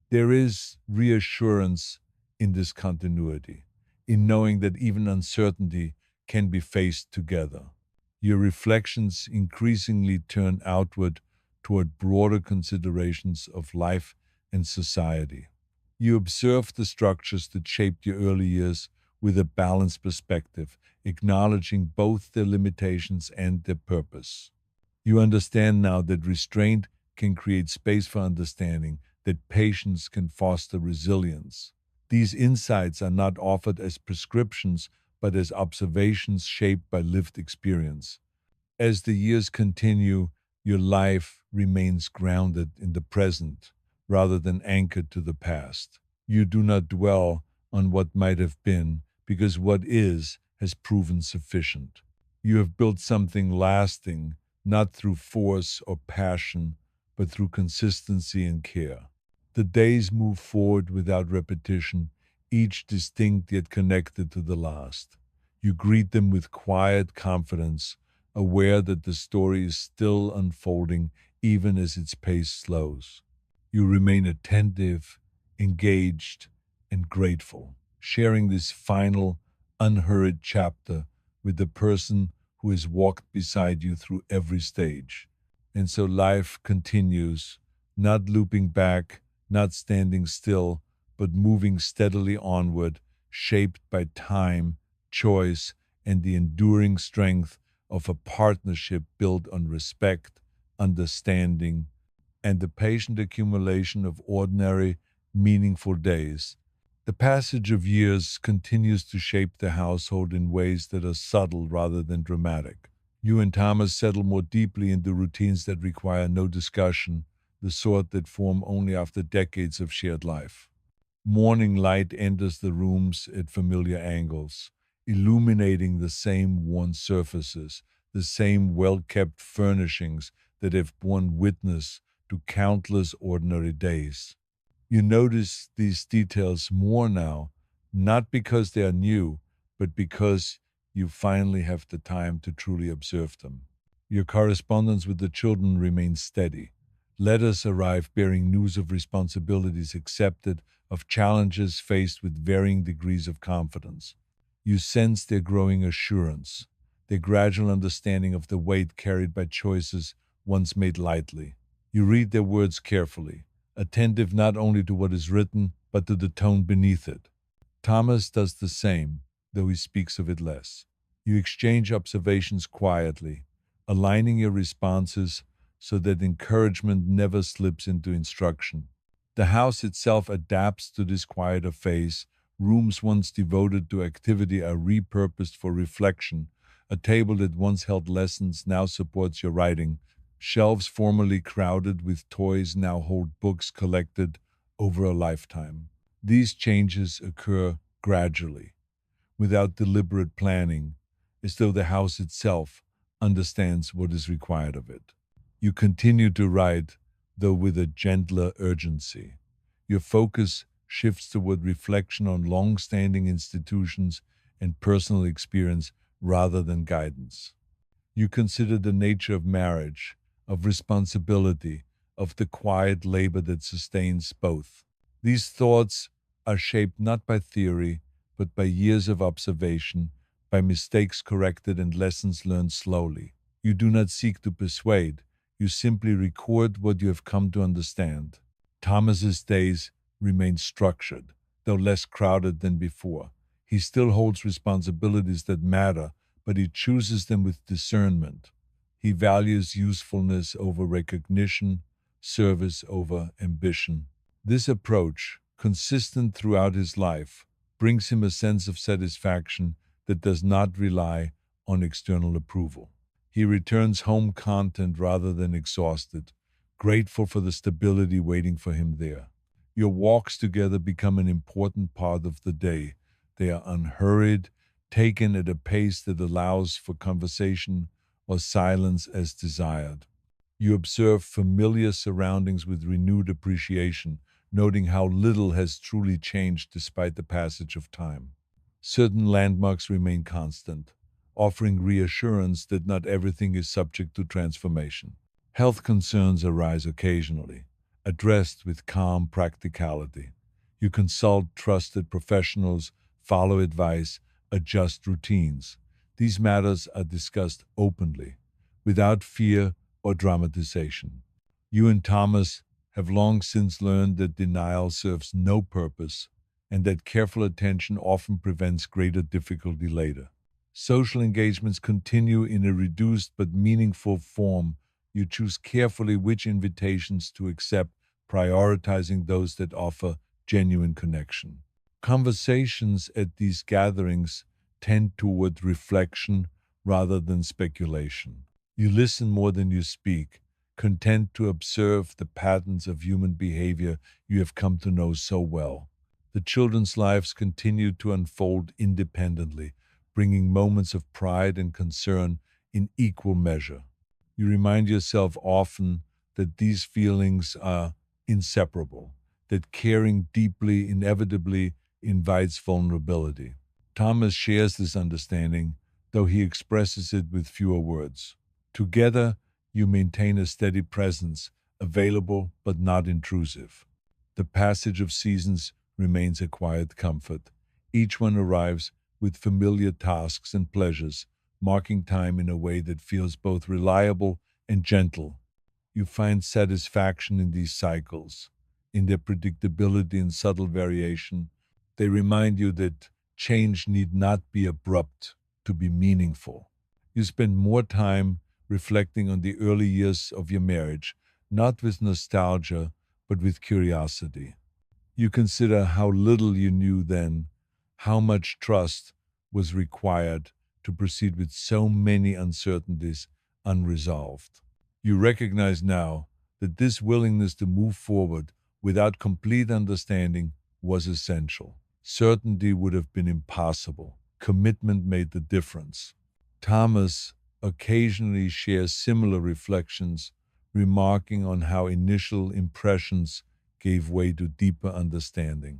There is reassurance in this continuity, in knowing that even uncertainty can be faced together. Your reflections increasingly turn outward toward broader considerations of life and society. You observe the structures that shaped your early years with a balanced perspective, acknowledging both their limitations and their purpose. You understand now that restraint can create space for understanding, that patience can foster resilience. These insights are not offered as prescriptions, but as observations shaped by lived experience. As the years continue, your life remains grounded in the present rather than anchored to the past. You do not dwell on what might have been because what is has proven sufficient. You have built something lasting, not through force or passion, but through consistency and care. The days move forward without repetition, each distinct yet connected to the last. You greet them with quiet confidence, aware that the story is still unfolding even as its pace slows. You remain attentive, engaged, and grateful, sharing this final, unhurried chapter with the person who has walked beside you through every stage. And so life continues, not looping back, not standing still, but moving steadily onward, shaped by time, choice, and the enduring strength of a partnership built on respect, understanding, and the patient accumulation of ordinary, meaningful days. The passage of years continues to shape the household in ways that are subtle rather than dramatic. You and Thomas settle more deeply into routines that require no discussion, the sort that form only after decades of shared life. Morning light enters the rooms at familiar angles, illuminating the same worn surfaces, the same well kept furnishings that have borne witness to countless ordinary days. You notice these details more now, not because they are new, but because you finally have the time to truly observe them. Your correspondence with the children remains steady. Letters arrive bearing news of responsibilities accepted, of challenges faced with varying degrees of confidence. You sense their growing assurance, their gradual understanding of the weight carried by choices once made lightly. You read their words carefully, attentive not only to what is written, but to the tone beneath it. Thomas does the same, though he speaks of it less. You exchange observations quietly, aligning your responses so that encouragement never slips into instruction. The house itself adapts to this quieter phase. Rooms once devoted to activity are repurposed for reflection. A table that once held lessons now supports your writing. Shelves formerly crowded with toys now hold books collected over a lifetime. These changes occur gradually, without deliberate planning, as though the house itself understands what is required of it. You continue to write, though with a gentler urgency. Your focus shifts toward reflection on long standing institutions and personal experience rather than guidance. You consider the nature of marriage, of responsibility, of the quiet labor that sustains both. These thoughts are shaped not by theory, but by years of observation, by mistakes corrected and lessons learned slowly. You do not seek to persuade, you simply record what you have come to understand. Thomas's days remain structured, though less crowded than before. He still holds responsibilities that matter, but he chooses them with discernment. He values usefulness over recognition, service over ambition. This approach, consistent throughout his life, brings him a sense of satisfaction that does not rely on external approval. He returns home content rather than exhausted, grateful for the stability waiting for him there. Your walks together become an important part of the day. They are unhurried, taken at a pace that allows for conversation or silence as desired. You observe familiar surroundings with renewed appreciation, noting how little has truly changed despite the passage of time. Certain landmarks remain constant, offering reassurance that not everything is subject to transformation. Health concerns arise occasionally, addressed with calm practicality. You consult trusted professionals, follow advice, adjust routines. These matters are discussed openly, without fear or dramatization. You and Thomas have long since learned that denial serves no purpose and that careful attention often prevents greater difficulty later. Social engagements continue in a reduced but meaningful form. You choose carefully which invitations to accept, prioritizing those that offer genuine connection. Conversations at these gatherings tend toward reflection rather than speculation. You listen more than you speak, content to observe the patterns of human behavior you have come to know so well. The children's lives continue to unfold independently, bringing moments of pride and concern in equal measure. You remind yourself often that these feelings are inseparable, that caring deeply inevitably invites vulnerability. Thomas shares this understanding, though he expresses it with fewer words. Together, you maintain a steady presence, available but not intrusive. The passage of seasons remains a quiet comfort. Each one arrives with familiar tasks and pleasures, marking time in a way that feels both reliable and gentle. You find satisfaction in these cycles, in their predictability and subtle variation. They remind you that change need not be abrupt to be meaningful. You spend more time reflecting on the early years of your marriage, not with nostalgia, but with curiosity. You consider how little you knew then, how much trust was required to proceed with so many uncertainties unresolved. You recognize now that this willingness to move forward without complete understanding was essential. Certainty would have been impossible. Commitment made the difference. Thomas occasionally shares similar reflections, remarking on how initial impressions gave way to deeper understanding.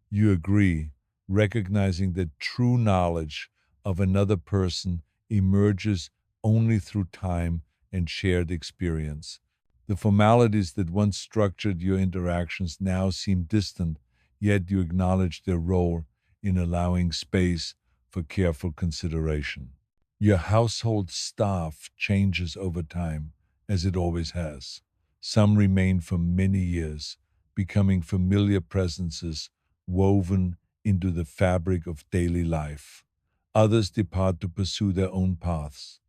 You agree, recognizing that true knowledge of another person emerges only through time and shared experience. The formalities that once structured your interactions now seem distant, yet you acknowledge their role in allowing space for careful consideration. Your household staff changes over time, as it always has. Some remain for many years, becoming familiar presences woven into the fabric of daily life. Others depart to pursue their own paths.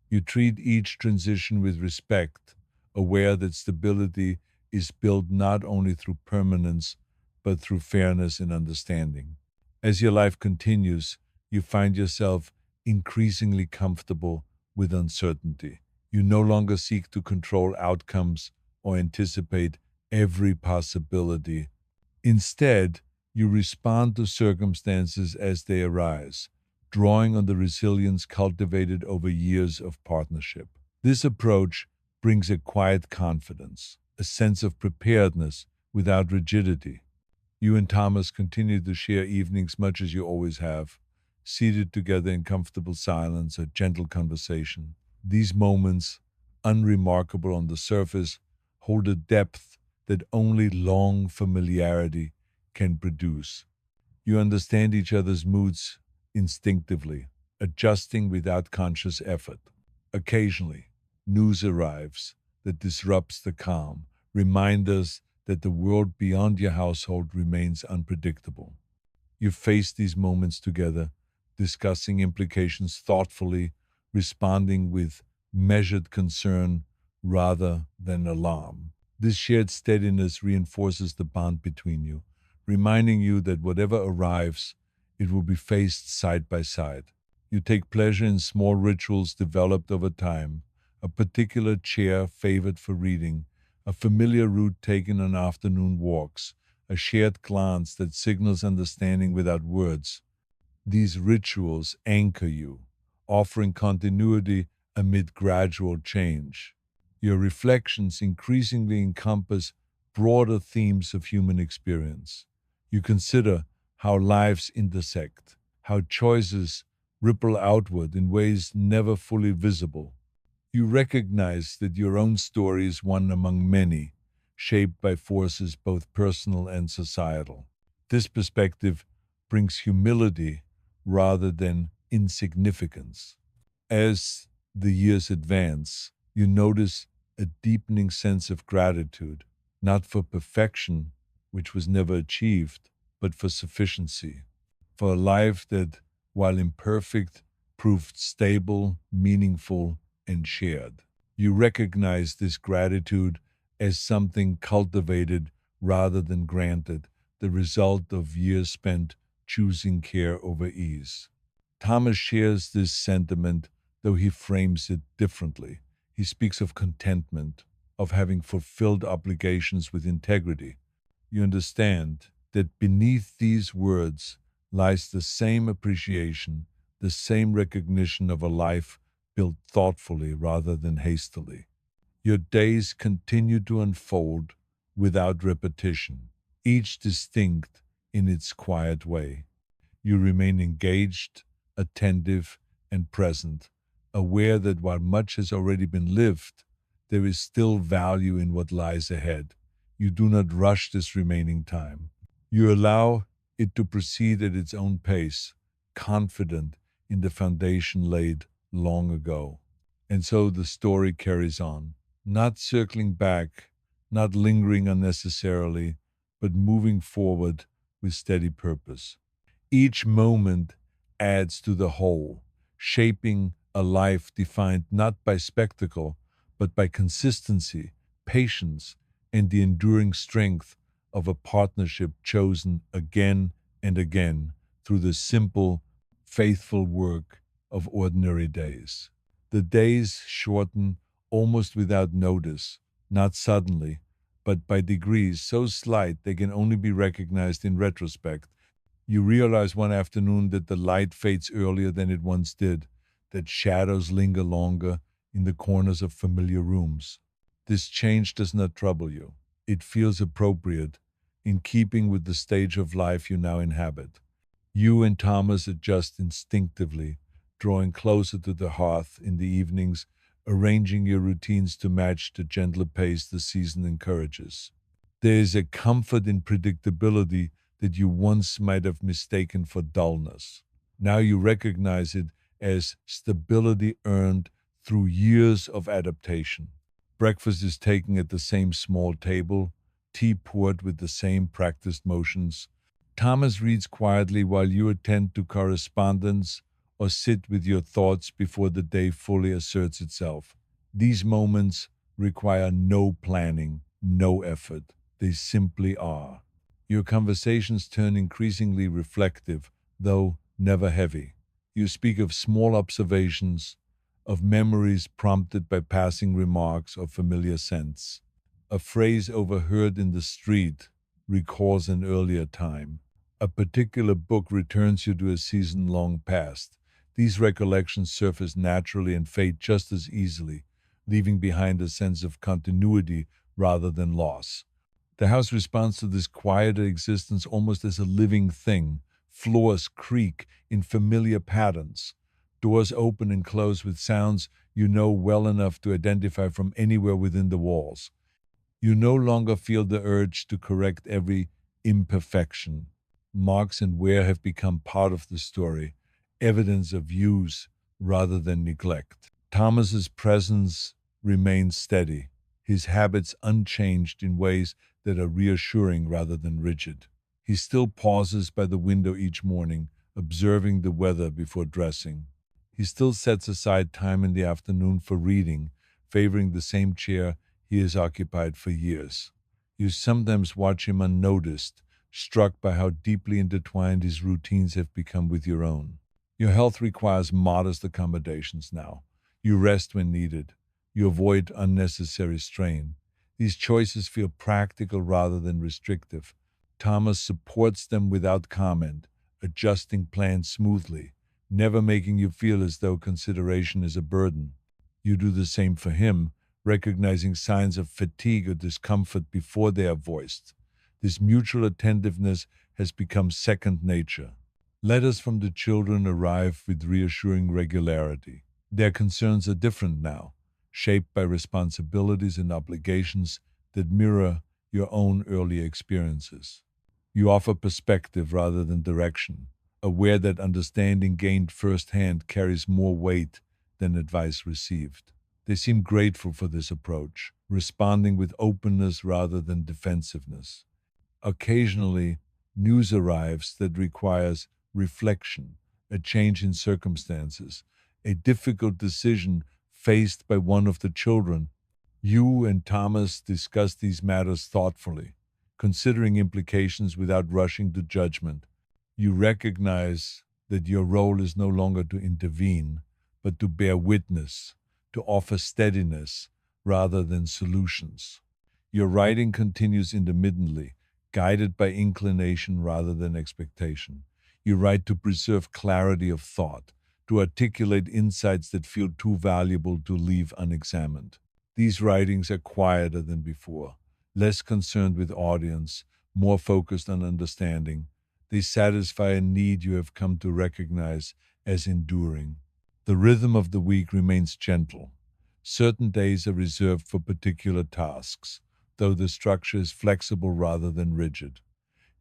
You treat each transition with respect, aware that stability is built not only through permanence, but through fairness and understanding. As your life continues, you find yourself increasingly comfortable with uncertainty. You no longer seek to control outcomes or anticipate every possibility. Instead, you respond to circumstances as they arise, drawing on the resilience cultivated over years of partnership. This approach brings a quiet confidence, a sense of preparedness without rigidity. You and Thomas continue to share evenings much as you always have, seated together in comfortable silence or gentle conversation. These moments, unremarkable on the surface, hold a depth that only long familiarity can produce. You understand each other's moods instinctively, adjusting without conscious effort. Occasionally, news arrives that disrupts the calm, reminders that the world beyond your household remains unpredictable. You face these moments together, discussing implications thoughtfully, responding with measured concern rather than alarm. This shared steadiness reinforces the bond between you, reminding you that whatever arrives, it will be faced side by side. You take pleasure in small rituals developed over time, a particular chair favored for reading, a familiar route taken on afternoon walks, a shared glance that signals understanding without words. These rituals anchor you, offering continuity amid gradual change. Your reflections increasingly encompass broader themes of human experience. You consider how lives intersect, how choices ripple outward in ways never fully visible. You recognize that your own story is one among many, shaped by forces both personal and societal. This perspective brings humility rather than insignificance. As the years advance, you notice a deepening sense of gratitude, not for perfection, which was never achieved, but for sufficiency, for a life that, while imperfect, proved stable, meaningful, and shared. You recognize this gratitude as something cultivated rather than granted, the result of years spent choosing care over ease. Thomas shares this sentiment, though he frames it differently. He speaks of contentment, of having fulfilled obligations with integrity. You understand that beneath these words lies the same appreciation, the same recognition of a life built thoughtfully rather than hastily. Your days continue to unfold without repetition, each distinct in its quiet way. You remain engaged, attentive, and present, aware that while much has already been lived, there is still value in what lies ahead. You do not rush this remaining time. You allow it to proceed at its own pace, confident in the foundation laid long ago. And so the story carries on, not circling back, not lingering unnecessarily, but moving forward with steady purpose. Each moment adds to the whole, shaping a life defined not by spectacle, but by consistency, patience, and the enduring strength of a partnership chosen again and again through the simple, faithful work of ordinary days. The days shorten almost without notice, not suddenly, but by degrees so slight they can only be recognized in retrospect. You realize one afternoon that the light fades earlier than it once did, that shadows linger longer in the corners of familiar rooms. This change does not trouble you. It feels appropriate, in keeping with the stage of life you now inhabit. You and Thomas adjust instinctively, drawing closer to the hearth in the evenings, arranging your routines to match the gentler pace the season encourages. There is a comfort in predictability that you once might have mistaken for dullness. Now you recognize it as stability earned through years of adaptation. Breakfast is taken at the same small table, tea poured with the same practiced motions. Thomas reads quietly while you attend to correspondence or sit with your thoughts before the day fully asserts itself. These moments require no planning, no effort. They simply are. Your conversations turn increasingly reflective, though never heavy. You speak of small observations, of memories prompted by passing remarks or familiar scents. A phrase overheard in the street recalls an earlier time. A particular book returns you to a season long past. These recollections surface naturally and fade just as easily, leaving behind a sense of continuity rather than loss. The house responds to this quieter existence almost as a living thing. Floors creak in familiar patterns. Doors open and close with sounds you know well enough to identify from anywhere within the walls. You no longer feel the urge to correct every imperfection. Marks and wear have become part of the story, evidence of use rather than neglect. Thomas's presence remains steady, his habits unchanged in ways that are reassuring rather than rigid. He still pauses by the window each morning, observing the weather before dressing. He still sets aside time in the afternoon for reading, favoring the same chair he has occupied for years. You sometimes watch him unnoticed, struck by how deeply intertwined his routines have become with your own. Your health requires modest accommodations now. You rest when needed. You avoid unnecessary strain. These choices feel practical rather than restrictive. Thomas supports them without comment, adjusting plans smoothly, never making you feel as though consideration is a burden. You do the same for him, recognizing signs of fatigue or discomfort before they are voiced. This mutual attentiveness has become second nature. Letters from the children arrive with reassuring regularity. Their concerns are different now, shaped by responsibilities and obligations that mirror your own early experiences. You offer perspective rather than direction, aware that understanding gained firsthand carries more weight than advice received. They seem grateful for this approach, responding with openness rather than defensiveness. Occasionally, news arrives that requires reflection, a change in circumstances, a difficult decision faced by one of the children. You and Thomas discuss these matters thoughtfully, considering implications without rushing to judgment. You recognize that your role is no longer to intervene, but to bear witness, to offer steadiness rather than solutions. Your writing continues intermittently, guided by inclination rather than expectation. You write to preserve clarity of thought, to articulate insights that feel too valuable to leave unexamined. These writings are quieter than before, less concerned with audience, more focused on understanding. They satisfy a need you have come to recognize as enduring. The rhythm of the week remains gentle, Certain days are reserved for particular tasks, though the structure is flexible rather than rigid.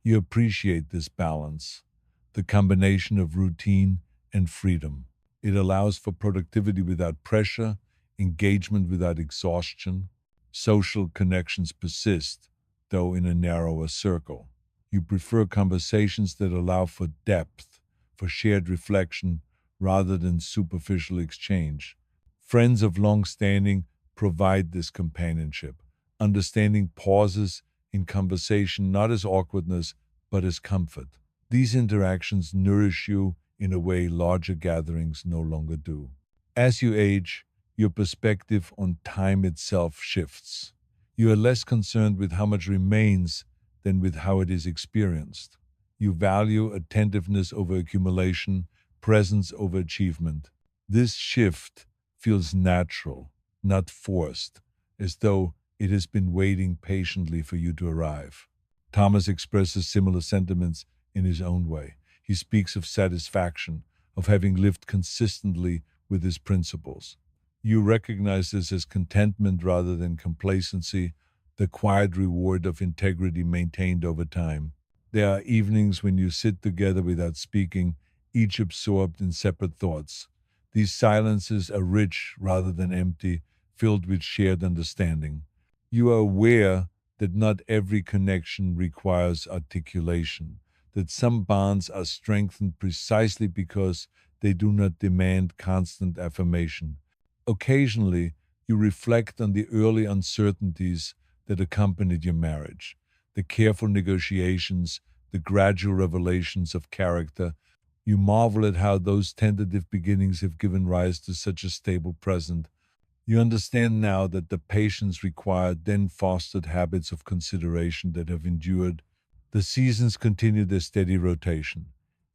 You appreciate this balance, the combination of routine and freedom. It allows for productivity without pressure, engagement without exhaustion. Social connections persist, though in a narrower circle. You prefer conversations that allow for depth, for shared reflection, rather than superficial exchange. Friends of long standing provide this companionship, understanding pauses in conversation not as awkwardness, but as comfort. These interactions nourish you in a way larger gatherings no longer do. As you age, your perspective on time itself shifts. You are less concerned with how much remains than with how it is experienced. You value attentiveness over accumulation, presence over achievement. This shift feels natural, not forced, as though it has been waiting patiently for you to arrive. Thomas expresses similar sentiments in his own way. He speaks of satisfaction, of having lived consistently with his principles. You recognize this as contentment rather than complacency, the quiet reward of integrity maintained over time. There are evenings when you sit together without speaking, each absorbed in separate thoughts. These silences are rich rather than empty, filled with shared understanding. You are aware that not every connection requires articulation, that some bonds are strengthened precisely because they do not demand constant affirmation. Occasionally, you reflect on the early uncertainties that accompanied your marriage, the careful negotiations, the gradual revelations of character. You marvel at how those tentative beginnings have given rise to such a stable present. You understand now that the patience required then fostered habits of consideration that have endured. The seasons continue their steady rotation.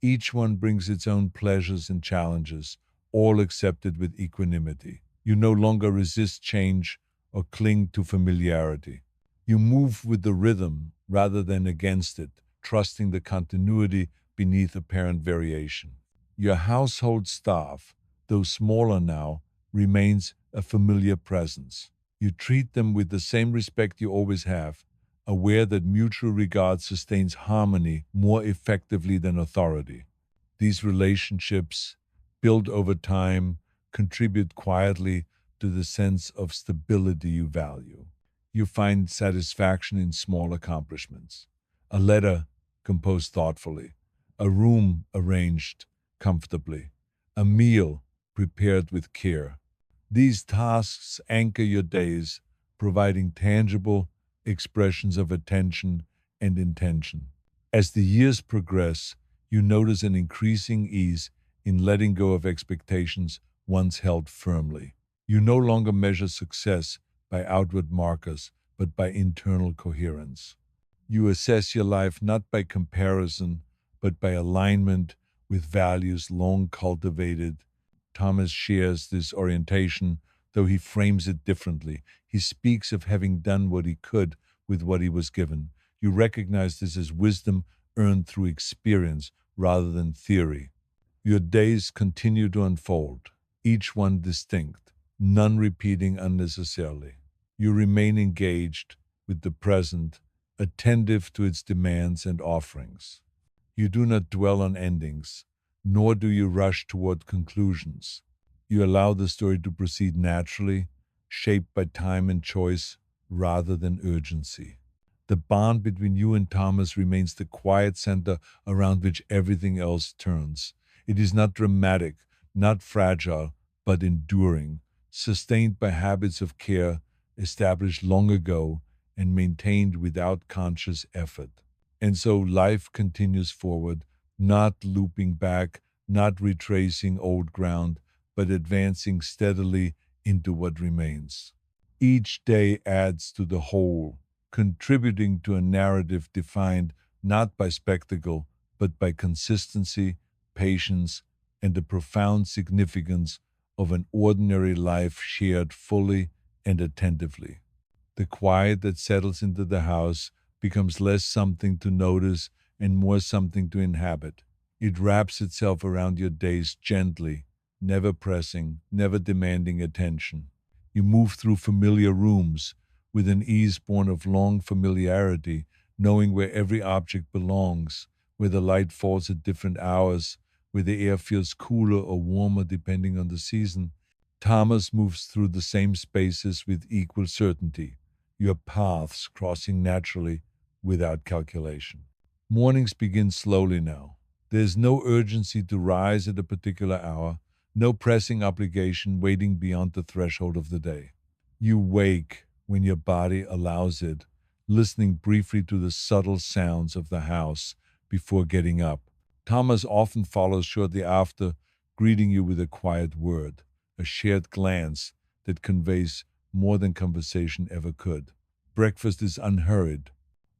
Each one brings its own pleasures and challenges, all accepted with equanimity. You no longer resist change or cling to familiarity. You move with the rhythm rather than against it, trusting the continuity beneath apparent variation. Your household staff, though smaller now, remains a familiar presence. You treat them with the same respect you always have, aware that mutual regard sustains harmony more effectively than authority. These relationships, built over time, contribute quietly to the sense of stability you value. You find satisfaction in small accomplishments. A letter composed thoughtfully, a room arranged comfortably, a meal prepared with care. These tasks anchor your days, providing tangible expressions of attention and intention. As the years progress, you notice an increasing ease in letting go of expectations once held firmly. You no longer measure success by outward markers, but by internal coherence. You assess your life not by comparison, but by alignment with values long cultivated. Thomas shares this orientation, though he frames it differently. He speaks of having done what he could with what he was given. You recognize this as wisdom earned through experience rather than theory. Your days continue to unfold, each one distinct, none repeating unnecessarily. You remain engaged with the present, attentive to its demands and offerings. You do not dwell on endings, nor do you rush toward conclusions. You allow the story to proceed naturally, shaped by time and choice rather than urgency. The bond between you and Thomas remains the quiet center around which everything else turns. It is not dramatic, not fragile, but enduring, sustained by habits of care established long ago and maintained without conscious effort. And so life continues forward, not looping back, not retracing old ground, but advancing steadily into what remains. Each day adds to the whole, contributing to a narrative defined not by spectacle, but by consistency, patience, and the profound significance of an ordinary life shared fully and attentively. The quiet that settles into the house becomes less something to notice and more something to inhabit. It wraps itself around your days gently, never pressing, never demanding attention. You move through familiar rooms with an ease born of long familiarity, knowing where every object belongs, where the light falls at different hours, where the air feels cooler or warmer depending on the season. Thomas moves through the same spaces with equal certainty, your paths crossing naturally without calculation. Mornings begin slowly now. There is no urgency to rise at a particular hour, no pressing obligation waiting beyond the threshold of the day. You wake when your body allows it, listening briefly to the subtle sounds of the house before getting up. Thomas often follows shortly after, greeting you with a quiet word, a shared glance that conveys more than conversation ever could. Breakfast is unhurried.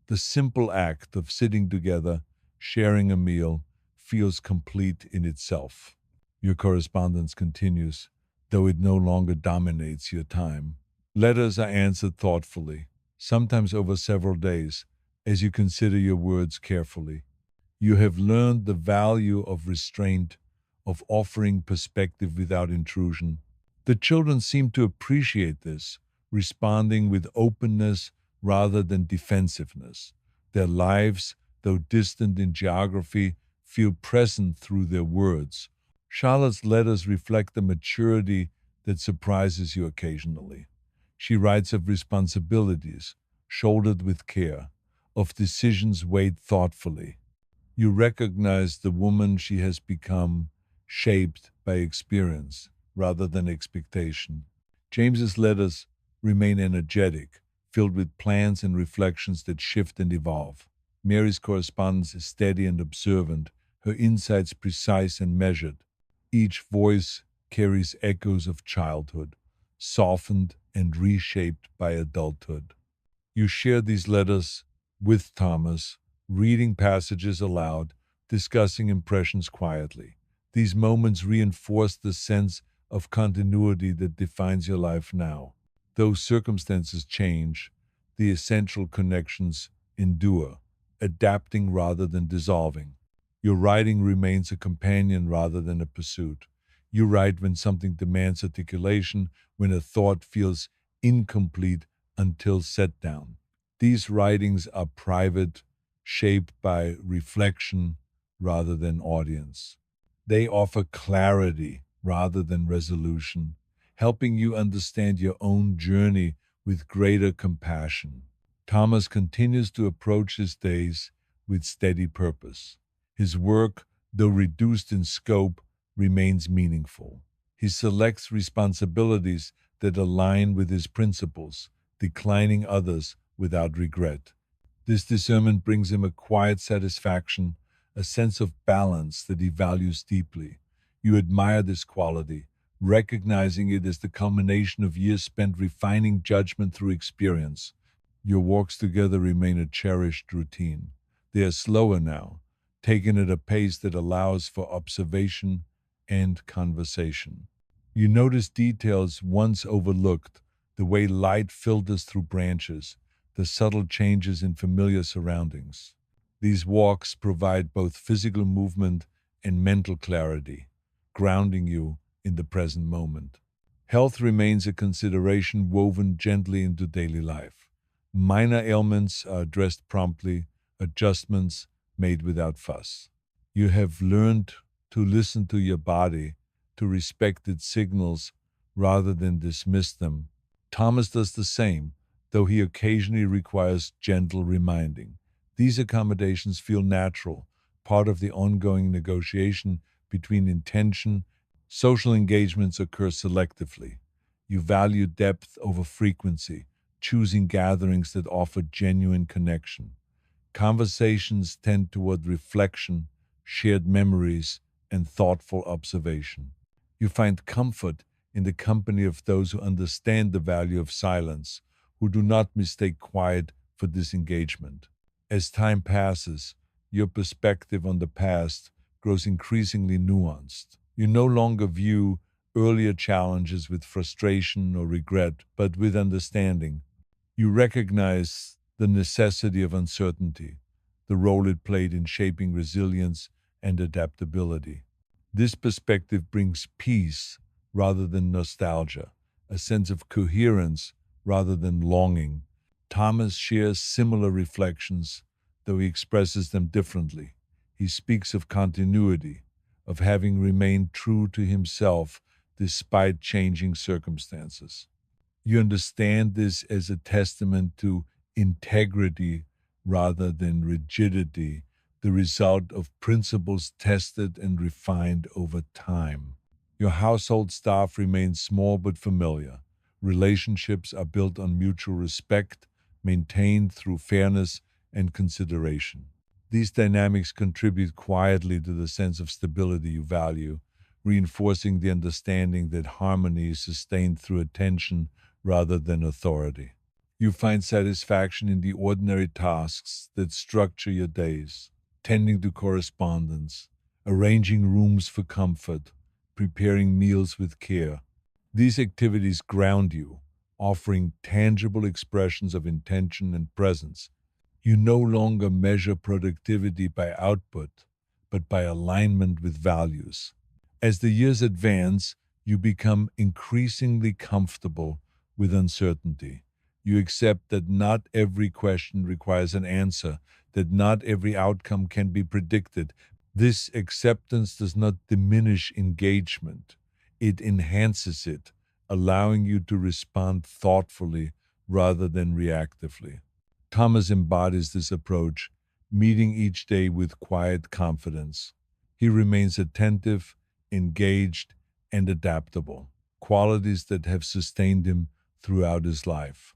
The simple act of sitting together, sharing a meal, feels complete in itself. Your correspondence continues, though it no longer dominates your time. Letters are answered thoughtfully, sometimes over several days, as you consider your words carefully. You have learned the value of restraint, of offering perspective without intrusion. The children seem to appreciate this, responding with openness rather than defensiveness. Their lives, though distant in geography, feel present through their words. Charlotte's letters reflect a maturity that surprises you occasionally. She writes of responsibilities shouldered with care, of decisions weighed thoughtfully. You recognize the woman she has become, shaped by experience rather than expectation. James's letters remain energetic, filled with plans and reflections that shift and evolve. Mary's correspondence is steady and observant, her insights precise and measured. Each voice carries echoes of childhood, softened and reshaped by adulthood. You share these letters with Thomas, reading passages aloud, discussing impressions quietly. These moments reinforce the sense of continuity that defines your life now. Though circumstances change, the essential connections endure, adapting rather than dissolving. Your writing remains a companion rather than a pursuit. You write when something demands articulation, when a thought feels incomplete until set down. These writings are private, shaped by reflection rather than audience. They offer clarity rather than resolution, helping you understand your own journey with greater compassion. Thomas continues to approach his days with steady purpose. His work, though reduced in scope, remains meaningful. He selects responsibilities that align with his principles, declining others without regret. This discernment brings him a quiet satisfaction, a sense of balance that he values deeply. You admire this quality, recognizing it as the culmination of years spent refining judgment through experience. Your walks together remain a cherished routine. They are slower now, taken at a pace that allows for observation and conversation. You notice details once overlooked, the way light filters through branches, the subtle changes in familiar surroundings. These walks provide both physical movement and mental clarity, grounding you in the present moment. Health remains a consideration woven gently into daily life. Minor ailments are addressed promptly, adjustments made without fuss. You have learned to listen to your body, to respect its signals rather than dismiss them. Thomas does the same, though he occasionally requires gentle reminding. These accommodations feel natural, part of the ongoing negotiation between intention. Social engagements occur selectively. You value depth over frequency, choosing gatherings that offer genuine connection. Conversations tend toward reflection, shared memories, and thoughtful observation. You find comfort in the company of those who understand the value of silence, who do not mistake quiet for disengagement. As time passes, your perspective on the past grows increasingly nuanced. You no longer view earlier challenges with frustration or regret, but with understanding. You recognize the necessity of uncertainty, the role it played in shaping resilience and adaptability. This perspective brings peace rather than nostalgia, a sense of coherence rather than longing. Thomas shares similar reflections, though he expresses them differently. He speaks of continuity, of having remained true to himself despite changing circumstances. You understand this as a testament to integrity rather than rigidity, the result of principles tested and refined over time. Your household staff remains small but familiar. Relationships are built on mutual respect, maintained through fairness and consideration. These dynamics contribute quietly to the sense of stability you value, reinforcing the understanding that harmony is sustained through attention rather than authority. You find satisfaction in the ordinary tasks that structure your days, tending to correspondence, arranging rooms for comfort, preparing meals with care. These activities ground you, offering tangible expressions of intention and presence. You no longer measure productivity by output, but by alignment with values. As the years advance, you become increasingly comfortable with uncertainty. You accept that not every question requires an answer, that not every outcome can be predicted. This acceptance does not diminish engagement, it enhances it, allowing you to respond thoughtfully rather than reactively. Thomas embodies this approach, meeting each day with quiet confidence. He remains attentive, engaged, and adaptable, qualities that have sustained him throughout his life.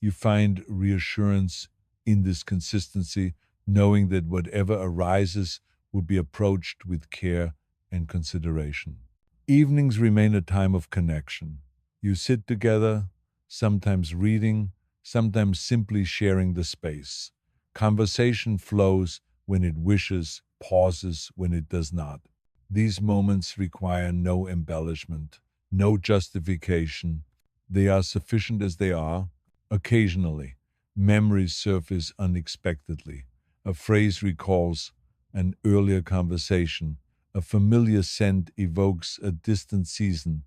You find reassurance in this consistency, knowing that whatever arises will be approached with care and consideration. Evenings remain a time of connection. You sit together, sometimes reading, sometimes simply sharing the space. Conversation flows when it wishes, pauses when it does not. These moments require no embellishment, no justification. They are sufficient as they are. Occasionally, memories surface unexpectedly. A phrase recalls an earlier conversation. A familiar scent evokes a distant season.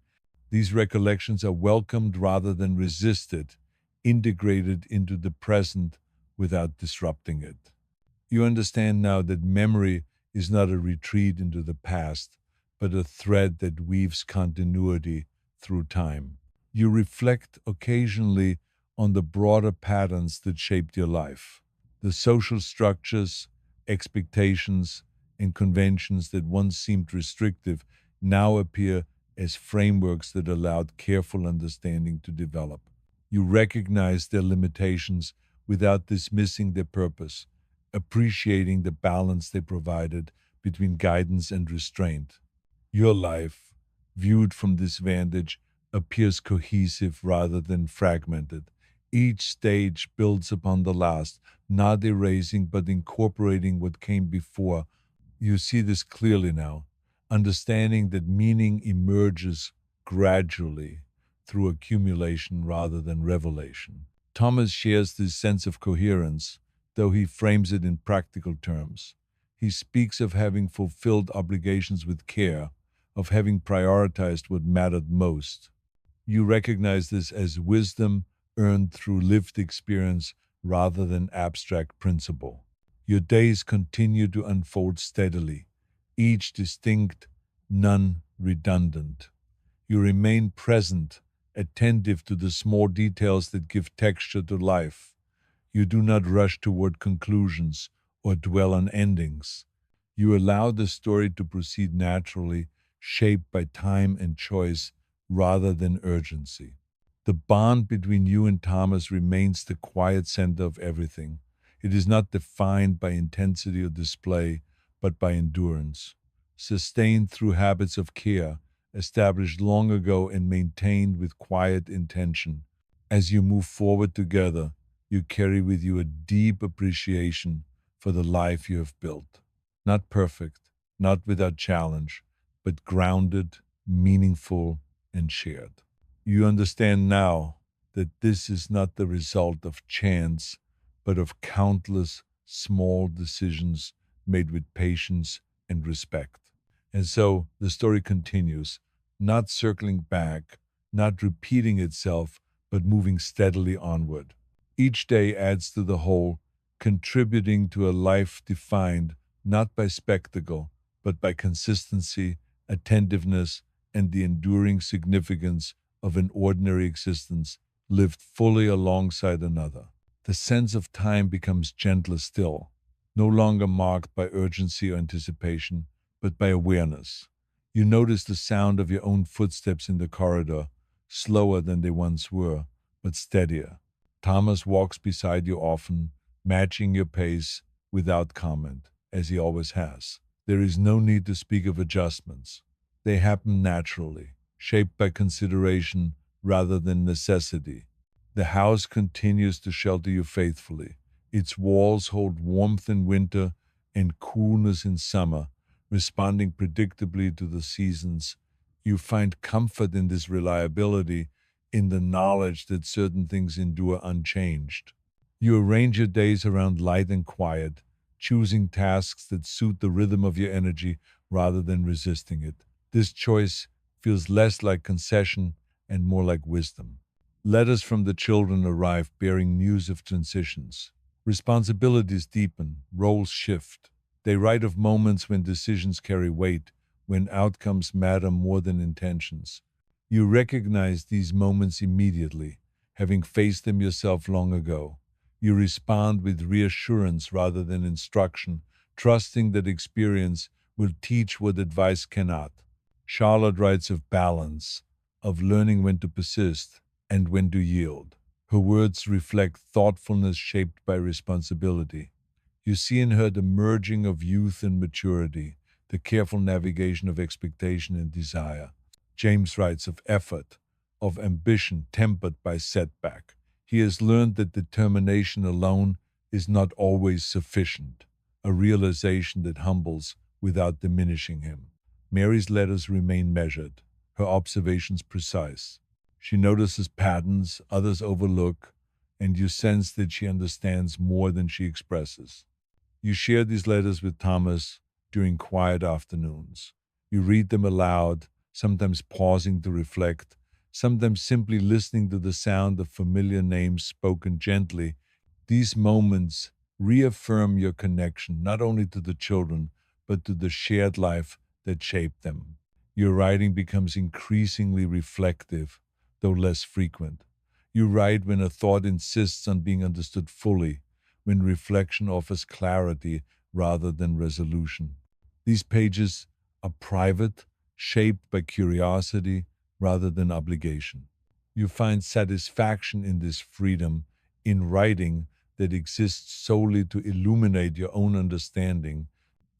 These recollections are welcomed rather than resisted, integrated into the present without disrupting it. You understand now that memory is not a retreat into the past, but a thread that weaves continuity through time. You reflect occasionally on the broader patterns that shaped your life, the social structures, expectations, and conventions that once seemed restrictive now appear as frameworks that allowed careful understanding to develop. You recognize their limitations without dismissing their purpose, appreciating the balance they provided between guidance and restraint. Your life, viewed from this vantage, appears cohesive rather than fragmented. Each stage builds upon the last, not erasing but incorporating what came before. You see this clearly now, understanding that meaning emerges gradually through accumulation rather than revelation. Thomas shares this sense of coherence, though he frames it in practical terms. He speaks of having fulfilled obligations with care, of having prioritized what mattered most. You recognize this as wisdom earned through lived experience rather than abstract principle. Your days continue to unfold steadily, each distinct, none redundant. You remain present, attentive to the small details that give texture to life. You do not rush toward conclusions or dwell on endings. You allow the story to proceed naturally, shaped by time and choice rather than urgency. The bond between you and Thomas remains the quiet center of everything. It is not defined by intensity or display, but by endurance, sustained through habits of care, established long ago and maintained with quiet intention. As you move forward together, you carry with you a deep appreciation for the life you have built. Not perfect, not without challenge, but grounded, meaningful, and shared. You understand now that this is not the result of chance, but of countless small decisions made with patience and respect. And so the story continues, not circling back, not repeating itself, but moving steadily onward. Each day adds to the whole, contributing to a life defined not by spectacle, but by consistency, attentiveness, and the enduring significance of an ordinary existence lived fully alongside another. The sense of time becomes gentler still, no longer marked by urgency or anticipation, but by awareness. You notice the sound of your own footsteps in the corridor, slower than they once were, but steadier. Thomas walks beside you often, matching your pace without comment, as he always has. There is no need to speak of adjustments. They happen naturally, shaped by consideration rather than necessity. The house continues to shelter you faithfully. Its walls hold warmth in winter and coolness in summer, responding predictably to the seasons. You find comfort in this reliability, in the knowledge that certain things endure unchanged. You arrange your days around light and quiet, choosing tasks that suit the rhythm of your energy rather than resisting it. This choice feels less like concession and more like wisdom. Letters from the children arrive bearing news of transitions. Responsibilities deepen, roles shift. They write of moments when decisions carry weight, when outcomes matter more than intentions. You recognize these moments immediately, having faced them yourself long ago. You respond with reassurance rather than instruction, trusting that experience will teach what advice cannot. Charlotte writes of balance, of learning when to persist and when to yield. Her words reflect thoughtfulness shaped by responsibility. You see in her the merging of youth and maturity, the careful navigation of expectation and desire. James writes of effort, of ambition tempered by setback. He has learned that determination alone is not always sufficient, a realization that humbles without diminishing him. Mary's letters remain measured, her observations precise. She notices patterns others overlook, and you sense that she understands more than she expresses. You share these letters with Thomas during quiet afternoons. You read them aloud, sometimes pausing to reflect, sometimes simply listening to the sound of familiar names spoken gently. These moments reaffirm your connection not only to the children, but to the shared life that shaped them. Your writing becomes increasingly reflective, though less frequent. You write when a thought insists on being understood fully, when reflection offers clarity rather than resolution. These pages are private, shaped by curiosity rather than obligation. You find satisfaction in this freedom, in writing that exists solely to illuminate your own understanding.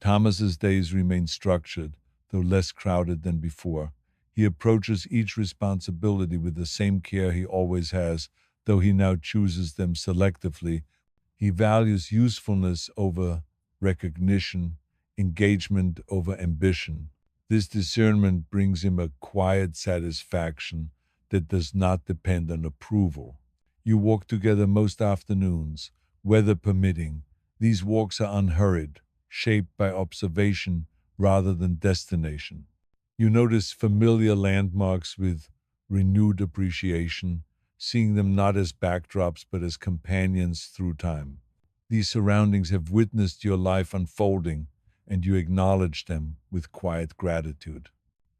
Thomas's days remain structured, though less crowded than before. He approaches each responsibility with the same care he always has, though he now chooses them selectively. He values usefulness over recognition, engagement over ambition. This discernment brings him a quiet satisfaction that does not depend on approval. You walk together most afternoons, weather permitting. These walks are unhurried, shaped by observation rather than destination. You notice familiar landmarks with renewed appreciation, seeing them not as backdrops but as companions through time. These surroundings have witnessed your life unfolding, and you acknowledge them with quiet gratitude.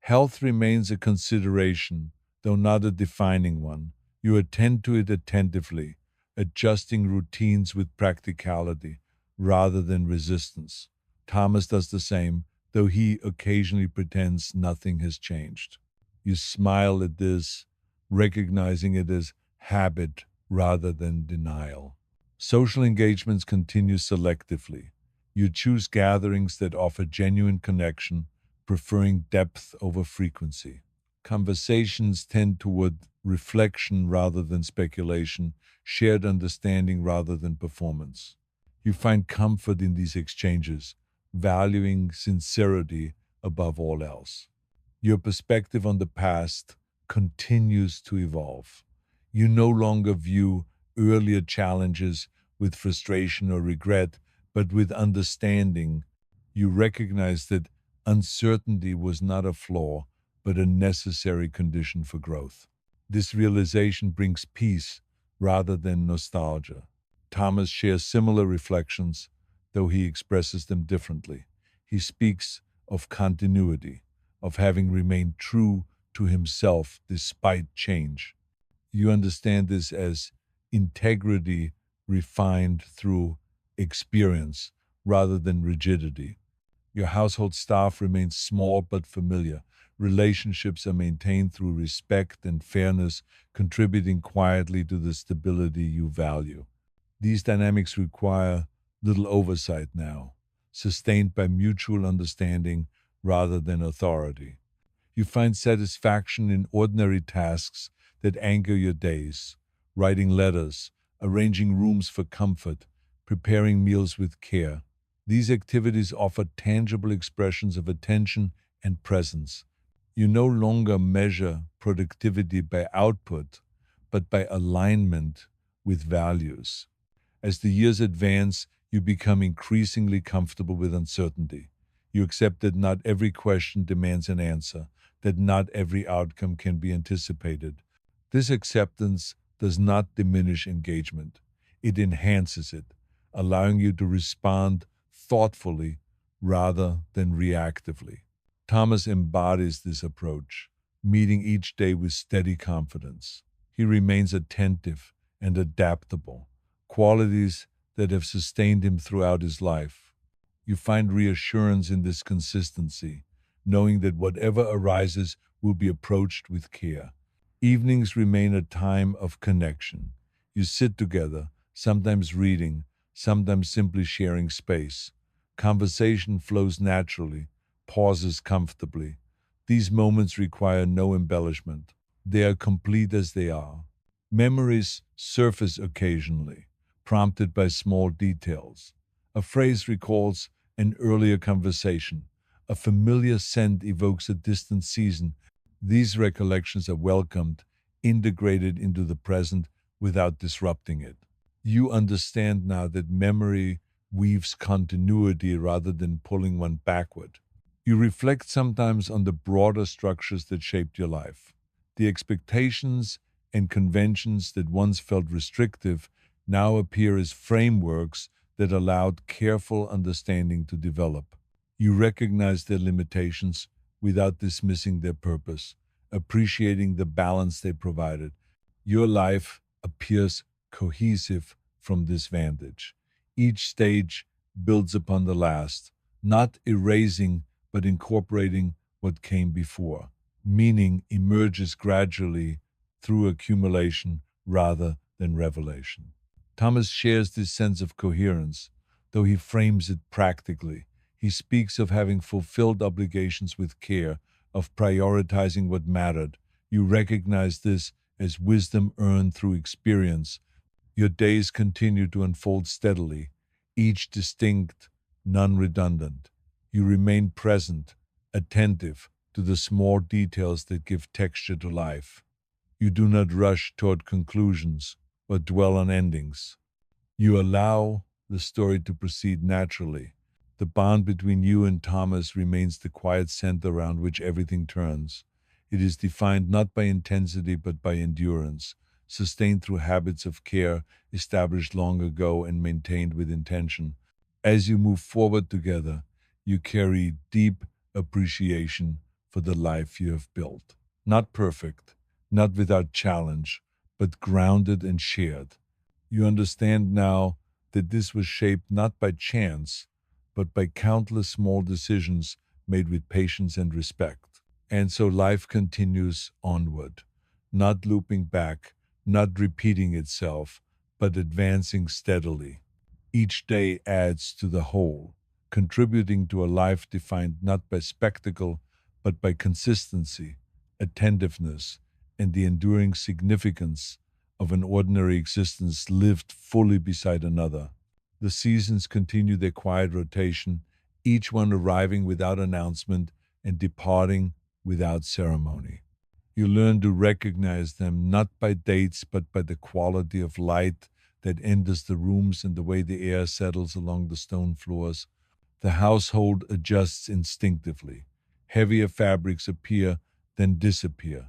Health remains a consideration, though not a defining one. You attend to it attentively, adjusting routines with practicality rather than resistance. Thomas does the same, though he occasionally pretends nothing has changed. You smile at this, recognizing it as habit rather than denial. Social engagements continue selectively. You choose gatherings that offer genuine connection, preferring depth over frequency. Conversations tend toward reflection rather than speculation, shared understanding rather than performance. You find comfort in these exchanges, valuing sincerity above all else. Your perspective on the past continues to evolve. You no longer view earlier challenges with frustration or regret, but with understanding. You recognize that uncertainty was not a flaw, but a necessary condition for growth. This realization brings peace rather than nostalgia. Thomas shares similar reflections, though he expresses them differently. He speaks of continuity, of having remained true to himself despite change. You understand this as integrity refined through experience rather than rigidity. Your household staff remains small but familiar. Relationships are maintained through respect and fairness, contributing quietly to the stability you value. These dynamics require little oversight now, sustained by mutual understanding rather than authority. You find satisfaction in ordinary tasks that anchor your days, writing letters, arranging rooms for comfort, preparing meals with care. These activities offer tangible expressions of attention and presence. You no longer measure productivity by output, but by alignment with values. As the years advance, you become increasingly comfortable with uncertainty. You accept that not every question demands an answer, that not every outcome can be anticipated. This acceptance does not diminish engagement, it enhances it, allowing you to respond thoughtfully rather than reactively. Thomas embodies this approach, meeting each day with steady confidence. He remains attentive and adaptable, qualities that have sustained him throughout his life. You find reassurance in this consistency, knowing that whatever arises will be approached with care. Evenings remain a time of connection. You sit together, sometimes reading, sometimes simply sharing space. Conversation flows naturally, pauses comfortably. These moments require no embellishment. They are complete as they are. Memories surface occasionally, prompted by small details. A phrase recalls an earlier conversation. A familiar scent evokes a distant season. These recollections are welcomed, integrated into the present without disrupting it. You understand now that memory weaves continuity rather than pulling one backward. You reflect sometimes on the broader structures that shaped your life. The expectations and conventions that once felt restrictive now appear as frameworks that allowed careful understanding to develop. You recognize their limitations without dismissing their purpose, appreciating the balance they provided. Your life appears cohesive from this vantage. Each stage builds upon the last, not erasing but incorporating what came before. Meaning emerges gradually through accumulation rather than revelation. Thomas shares this sense of coherence, though he frames it practically. He speaks of having fulfilled obligations with care, of prioritizing what mattered. You recognize this as wisdom earned through experience. Your days continue to unfold steadily, each distinct, none redundant. You remain present, attentive to the small details that give texture to life. You do not rush toward conclusions, but dwell on endings. You allow the story to proceed naturally. The bond between you and Thomas remains the quiet center around which everything turns. It is defined not by intensity but by endurance, sustained through habits of care established long ago and maintained with intention. As you move forward together, you carry deep appreciation for the life you have built. Not perfect, not without challenge, but grounded and shared. You understand now that this was shaped not by chance, but by countless small decisions made with patience and respect. And so life continues onward, not looping back, not repeating itself, but advancing steadily. Each day adds to the whole, contributing to a life defined not by spectacle, but by consistency, attentiveness, and the enduring significance of an ordinary existence lived fully beside another. The seasons continue their quiet rotation, each one arriving without announcement and departing without ceremony. You learn to recognize them not by dates but by the quality of light that enters the rooms and the way the air settles along the stone floors. The household adjusts instinctively. Heavier fabrics appear, then disappear.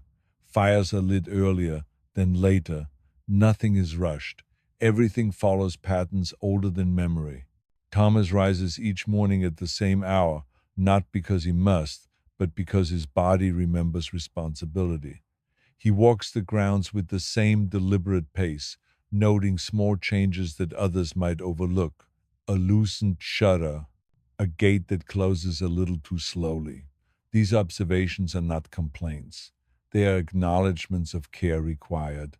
Fires are lit earlier, then later. Nothing is rushed. Everything follows patterns older than memory. Thomas rises each morning at the same hour, not because he must, but because his body remembers responsibility. He walks the grounds with the same deliberate pace, noting small changes that others might overlook. A loosened shutter, a gate that closes a little too slowly. These observations are not complaints. They are acknowledgments of care required.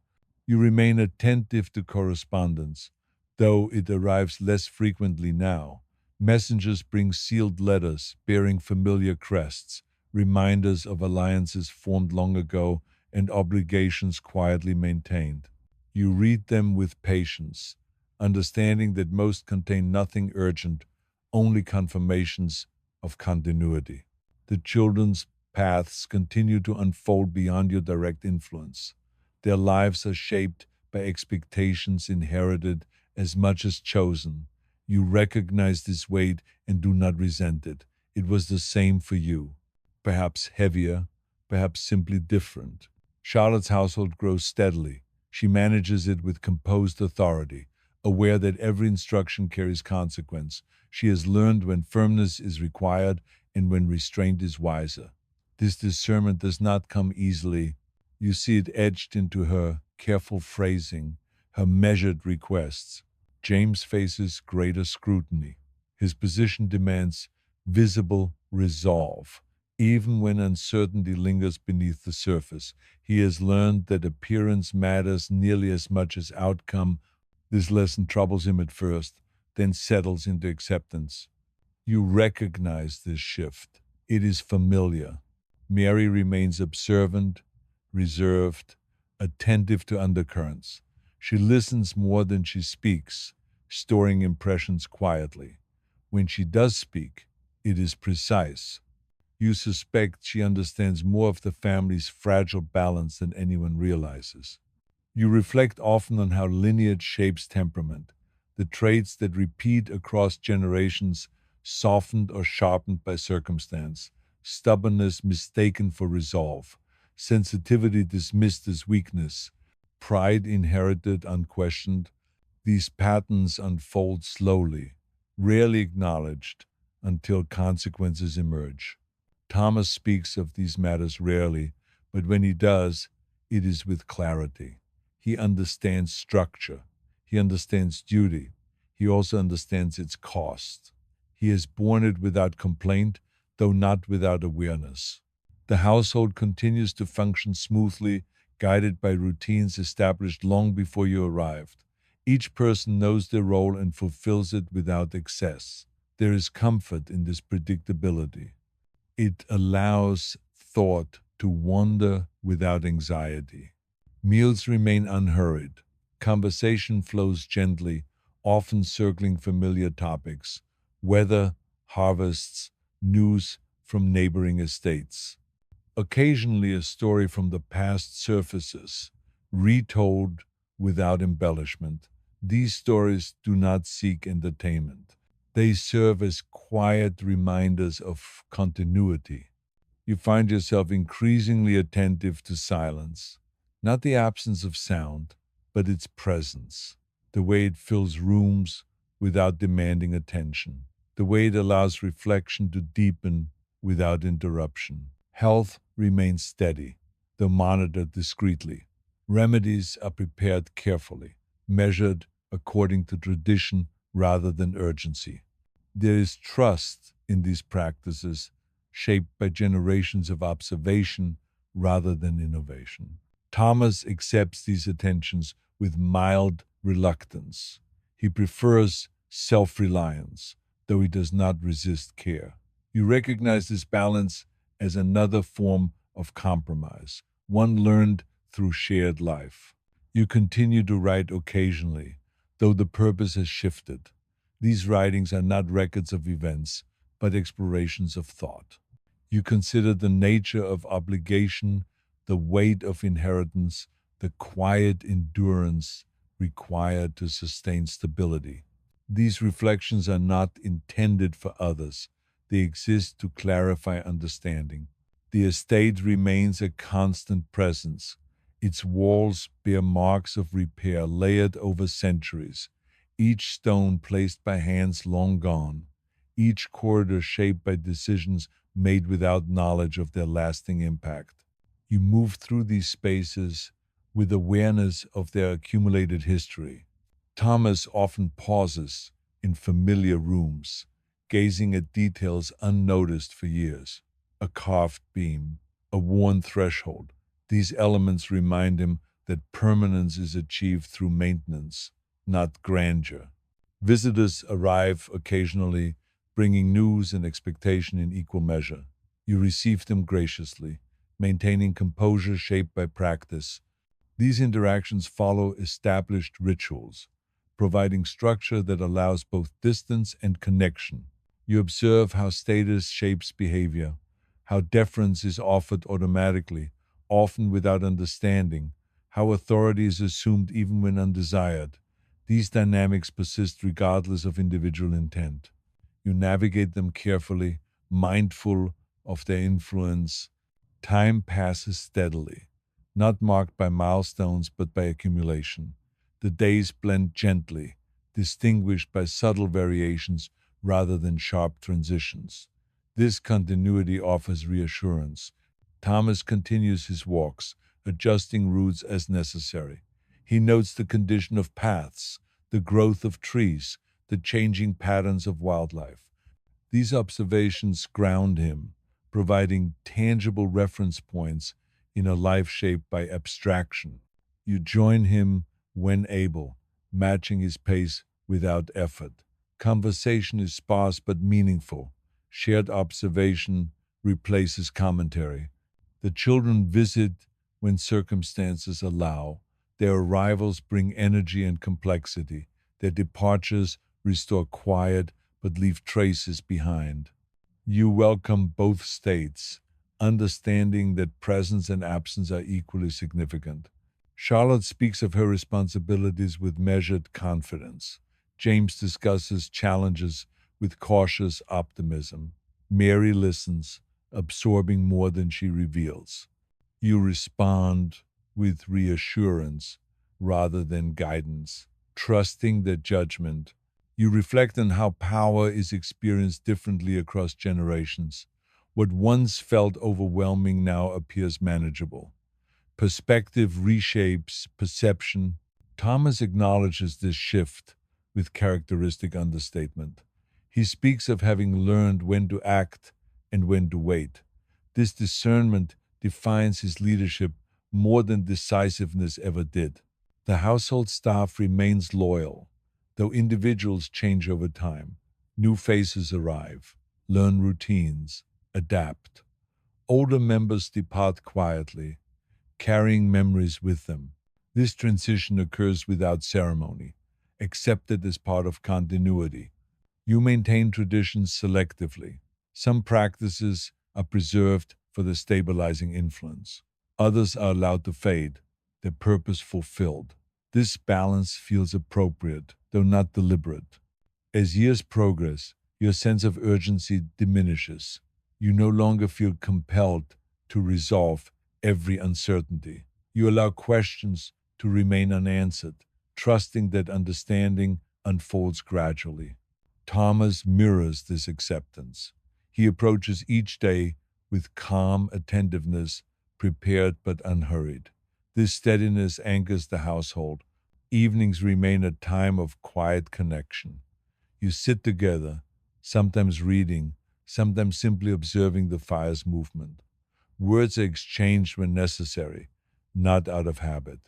You remain attentive to correspondence, though it arrives less frequently now. Messengers bring sealed letters bearing familiar crests, reminders of alliances formed long ago and obligations quietly maintained. You read them with patience, understanding that most contain nothing urgent, only confirmations of continuity. The children's paths continue to unfold beyond your direct influence. Their lives are shaped by expectations inherited as much as chosen. You recognize this weight and do not resent it. It was the same for you. Perhaps heavier, perhaps simply different. Charlotte's household grows steadily. She manages it with composed authority, aware that every instruction carries consequence. She has learned when firmness is required and when restraint is wiser. This discernment does not come easily. You see it etched into her careful phrasing, her measured requests. James faces greater scrutiny. His position demands visible resolve. Even when uncertainty lingers beneath the surface, he has learned that appearance matters nearly as much as outcome. This lesson troubles him at first, then settles into acceptance. You recognize this shift. It is familiar. Mary remains observant, reserved, attentive to undercurrents. She listens more than she speaks, storing impressions quietly. When she does speak, it is precise. You suspect she understands more of the family's fragile balance than anyone realizes. You reflect often on how lineage shapes temperament, the traits that repeat across generations, softened or sharpened by circumstance, stubbornness mistaken for resolve, sensitivity dismissed as weakness, pride inherited unquestioned. These patterns unfold slowly, rarely acknowledged, until consequences emerge. Thomas speaks of these matters rarely, but when he does, it is with clarity. He understands structure. He understands duty. He also understands its cost. He has borne it without complaint, though not without awareness. The household continues to function smoothly, guided by routines established long before you arrived. Each person knows their role and fulfills it without excess. There is comfort in this predictability. It allows thought to wander without anxiety. Meals remain unhurried. Conversation flows gently, often circling familiar topics, weather, harvests, news from neighboring estates. Occasionally, a story from the past surfaces, retold without embellishment. These stories do not seek entertainment. They serve as quiet reminders of continuity. You find yourself increasingly attentive to silence, not the absence of sound, but its presence, the way it fills rooms without demanding attention, the way it allows reflection to deepen without interruption. Health remains steady, though monitored discreetly. Remedies are prepared carefully, measured according to tradition rather than urgency. There is trust in these practices, shaped by generations of observation rather than innovation. Thomas accepts these attentions with mild reluctance. He prefers self reliance, though he does not resist care. You recognize this balance as another form of compromise, one learned through shared life. You continue to write occasionally, though the purpose has shifted. These writings are not records of events, but explorations of thought. You consider the nature of obligation, the weight of inheritance, the quiet endurance required to sustain stability. These reflections are not intended for others. They exist to clarify understanding. The estate remains a constant presence. Its walls bear marks of repair layered over centuries, each stone placed by hands long gone, each corridor shaped by decisions made without knowledge of their lasting impact. You move through these spaces with awareness of their accumulated history. Thomas often pauses in familiar rooms, gazing at details unnoticed for years. A carved beam, a worn threshold. These elements remind him that permanence is achieved through maintenance, not grandeur. Visitors arrive occasionally, bringing news and expectation in equal measure. You receive them graciously, maintaining composure shaped by practice. These interactions follow established rituals, providing structure that allows both distance and connection. You observe how status shapes behavior, how deference is offered automatically, often without understanding, how authority is assumed even when undesired. These dynamics persist regardless of individual intent. You navigate them carefully, mindful of their influence. Time passes steadily, not marked by milestones but by accumulation. The days blend gently, distinguished by subtle variations rather than sharp transitions. This continuity offers reassurance. Thomas continues his walks, adjusting routes as necessary. He notes the condition of paths, the growth of trees, the changing patterns of wildlife. These observations ground him, providing tangible reference points in a life shaped by abstraction. You join him when able, matching his pace without effort. Conversation is sparse but meaningful. Shared observation replaces commentary. The children visit when circumstances allow. Their arrivals bring energy and complexity. Their departures restore quiet but leave traces behind. You welcome both states, understanding that presence and absence are equally significant. Charlotte speaks of her responsibilities with measured confidence. James discusses challenges with cautious optimism. Mary listens, absorbing more than she reveals. You respond with reassurance rather than guidance, trusting their judgment. You reflect on how power is experienced differently across generations. What once felt overwhelming now appears manageable. Perspective reshapes perception. Thomas acknowledges this shift with characteristic understatement. He speaks of having learned when to act and when to wait. This discernment defines his leadership more than decisiveness ever did. The household staff remains loyal, though individuals change over time. New faces arrive, learn routines, adapt. Older members depart quietly, carrying memories with them. This transition occurs without ceremony, accepted as part of continuity. You maintain traditions selectively. Some practices are preserved for their stabilizing influence. Others are allowed to fade, their purpose fulfilled. This balance feels appropriate, though not deliberate. As years progress, your sense of urgency diminishes. You no longer feel compelled to resolve every uncertainty. You allow questions to remain unanswered, trusting that understanding unfolds gradually. Thomas mirrors this acceptance. He approaches each day with calm attentiveness, prepared but unhurried. This steadiness anchors the household. Evenings remain a time of quiet connection. You sit together, sometimes reading, sometimes simply observing the fire's movement. Words are exchanged when necessary, not out of habit.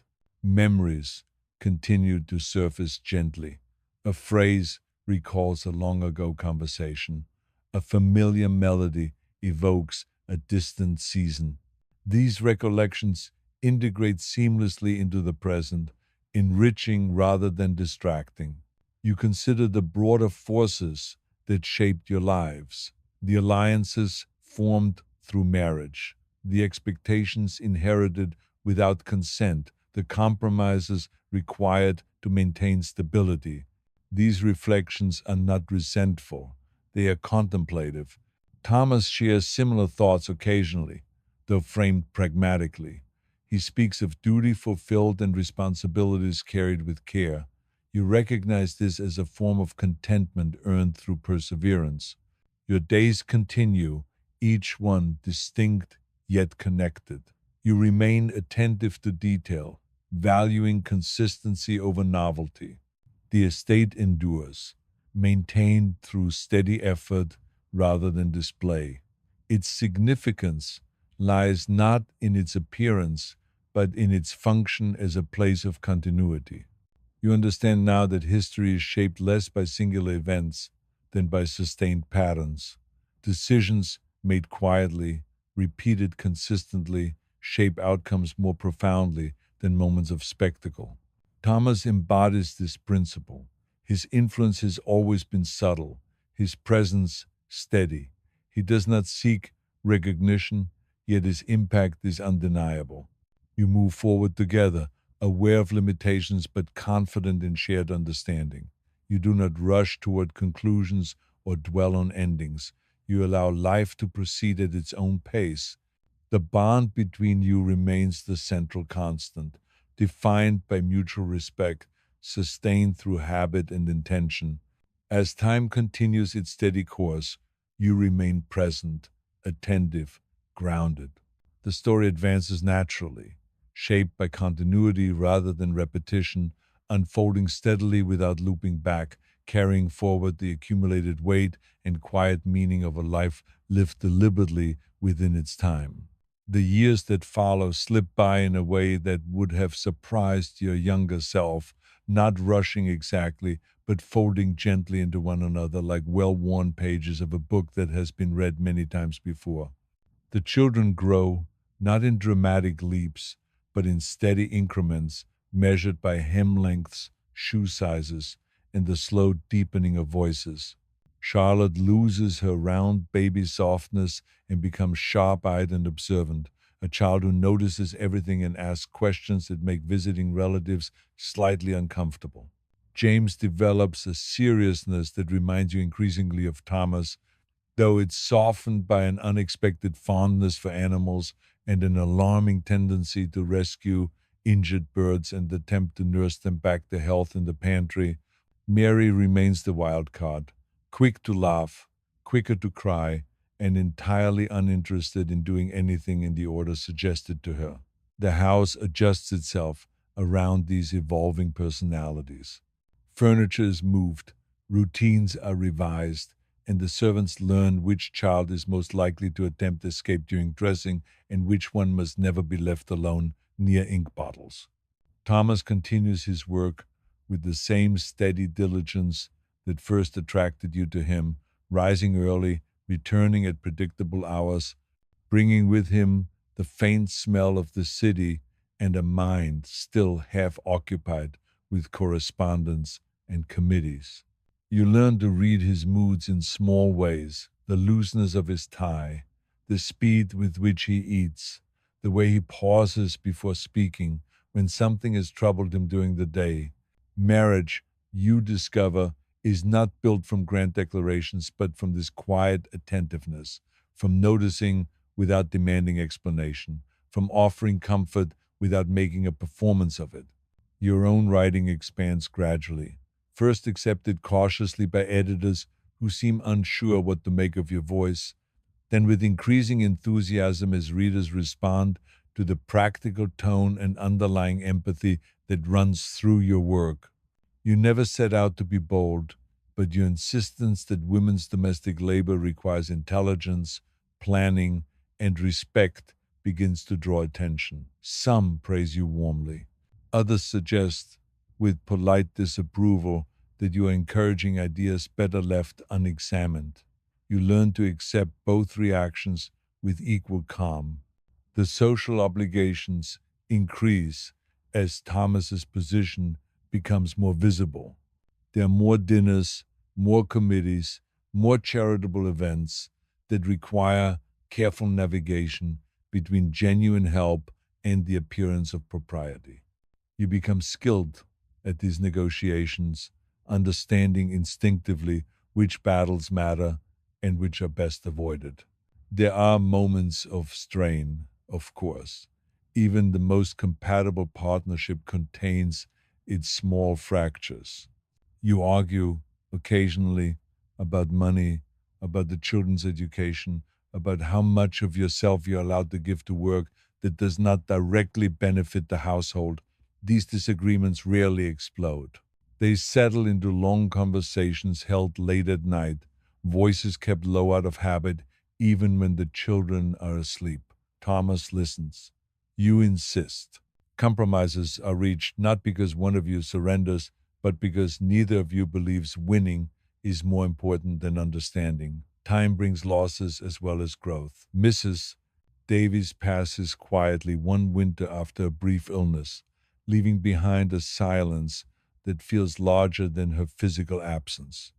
Memories continue to surface gently. A phrase recalls a long ago conversation. A familiar melody evokes a distant season. These recollections integrate seamlessly into the present, enriching rather than distracting. You consider the broader forces that shaped your lives, the alliances formed through marriage, the expectations inherited without consent, the compromises required to maintain stability. These reflections are not resentful, they are contemplative. Thomas shares similar thoughts occasionally, though framed pragmatically. He speaks of duty fulfilled and responsibilities carried with care. You recognize this as a form of contentment earned through perseverance. Your days continue, each one distinct yet connected. You remain attentive to detail, valuing consistency over novelty. The estate endures, maintained through steady effort rather than display. Its significance lies not in its appearance, but in its function as a place of continuity. You understand now that history is shaped less by singular events than by sustained patterns. Decisions made quietly, repeated consistently, shape outcomes more profoundly than moments of spectacle. Thomas embodies this principle. His influence has always been subtle, his presence steady. He does not seek recognition, yet his impact is undeniable. You move forward together, aware of limitations but confident in shared understanding. You do not rush toward conclusions or dwell on endings. You allow life to proceed at its own pace. The bond between you remains the central constant, defined by mutual respect, sustained through habit and intention. As time continues its steady course, you remain present, attentive, grounded. The story advances naturally, shaped by continuity rather than repetition, unfolding steadily without looping back, carrying forward the accumulated weight and quiet meaning of a life lived deliberately within its time. The years that follow slip by in a way that would have surprised your younger self, not rushing exactly, but folding gently into one another like well worn pages of a book that has been read many times before. The children grow, not in dramatic leaps, but in steady increments measured by hem lengths, shoe sizes, and the slow deepening of voices. Charlotte loses her round baby softness and becomes sharp eyed and observant, a child who notices everything and asks questions that make visiting relatives slightly uncomfortable. James develops a seriousness that reminds you increasingly of Thomas, though it's softened by an unexpected fondness for animals and an alarming tendency to rescue injured birds and attempt to nurse them back to health in the pantry. Mary remains the wild card, quick to laugh, quicker to cry, and entirely uninterested in doing anything in the order suggested to her. The house adjusts itself around these evolving personalities. Furniture is moved, routines are revised, and the servants learn which child is most likely to attempt escape during dressing and which one must never be left alone near ink bottles. Thomas continues his work with the same steady diligence that first attracted you to him, rising early, returning at predictable hours, bringing with him the faint smell of the city and a mind still half occupied with correspondence and committees. You learn to read his moods in small ways, the looseness of his tie, the speed with which he eats, the way he pauses before speaking when something has troubled him during the day. Marriage, you discover, is not built from grand declarations, but from this quiet attentiveness, from noticing without demanding explanation, from offering comfort without making a performance of it. Your own writing expands gradually, first accepted cautiously by editors who seem unsure what to make of your voice, then with increasing enthusiasm as readers respond to the practical tone and underlying empathy that runs through your work. You never set out to be bold, but your insistence that women's domestic labor requires intelligence, planning, and respect begins to draw attention. Some praise you warmly. Others suggest, with polite disapproval, that you are encouraging ideas better left unexamined. You learn to accept both reactions with equal calm. The social obligations increase as Thomas's position becomes more visible. There are more dinners, more committees, more charitable events that require careful navigation between genuine help and the appearance of propriety. You become skilled at these negotiations, understanding instinctively which battles matter and which are best avoided. There are moments of strain, of course. Even the most compatible partnership contains its small fractures. You argue occasionally about money, about the children's education, about how much of yourself you're allowed to give to work that does not directly benefit the household. These disagreements rarely explode. They settle into long conversations held late at night, voices kept low out of habit, even when the children are asleep. Thomas listens. You insist. Compromises are reached not because one of you surrenders, but because neither of you believes winning is more important than understanding. Time brings losses as well as growth. Mrs. Davies passes quietly one winter after a brief illness, leaving behind a silence that feels larger than her physical absence.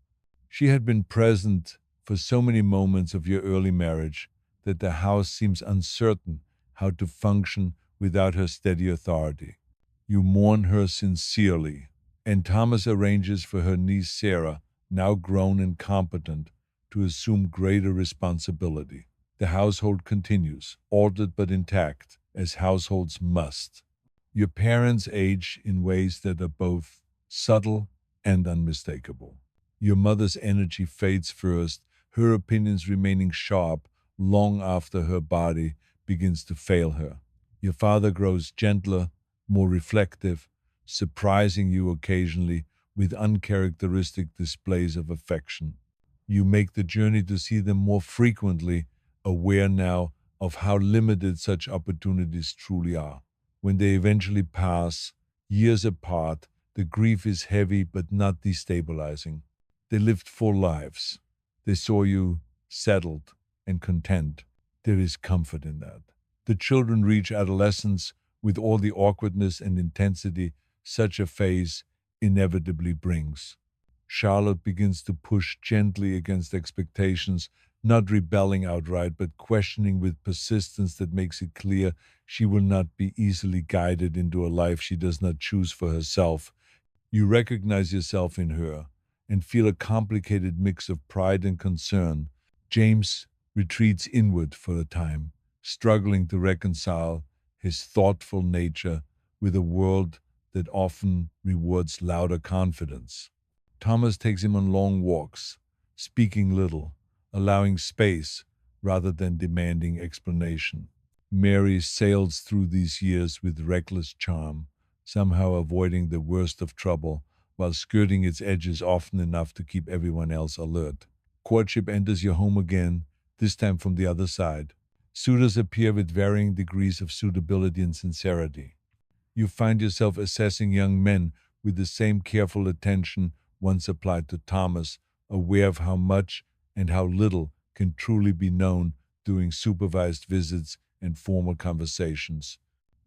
She had been present for so many moments of your early marriage that the house seems uncertain how to function without her steady authority. You mourn her sincerely, and Thomas arranges for her niece Sarah, now grown and competent, to assume greater responsibility. The household continues, ordered but intact, as households must. Your parents age in ways that are both subtle and unmistakable. Your mother's energy fades first, her opinions remaining sharp long after her body begins to fail her. Your father grows gentler, more reflective, surprising you occasionally with uncharacteristic displays of affection. You make the journey to see them more frequently, aware now of how limited such opportunities truly are. When they eventually pass, years apart, the grief is heavy but not destabilizing. They lived full lives. They saw you settled and content. There is comfort in that. The children reach adolescence with all the awkwardness and intensity such a phase inevitably brings. Charlotte begins to push gently against expectations, not rebelling outright, but questioning with persistence that makes it clear she will not be easily guided into a life she does not choose for herself. You recognize yourself in her and feel a complicated mix of pride and concern. James retreats inward for a time, struggling to reconcile his thoughtful nature with a world that often rewards louder confidence. Thomas takes him on long walks, speaking little, allowing space rather than demanding explanation. Mary sails through these years with reckless charm, somehow avoiding the worst of trouble while skirting its edges often enough to keep everyone else alert. Courtship enters your home again, this time from the other side. Suitors appear with varying degrees of suitability and sincerity. You find yourself assessing young men with the same careful attention once applied to Thomas, aware of how much and how little can truly be known during supervised visits and formal conversations.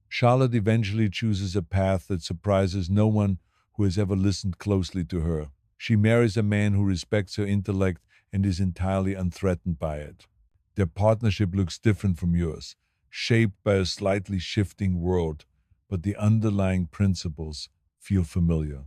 Charlotte eventually chooses a path that surprises no one who has ever listened closely to her. She marries a man who respects her intellect and is entirely unthreatened by it. Their partnership looks different from yours, shaped by a slightly shifting world, but the underlying principles feel familiar.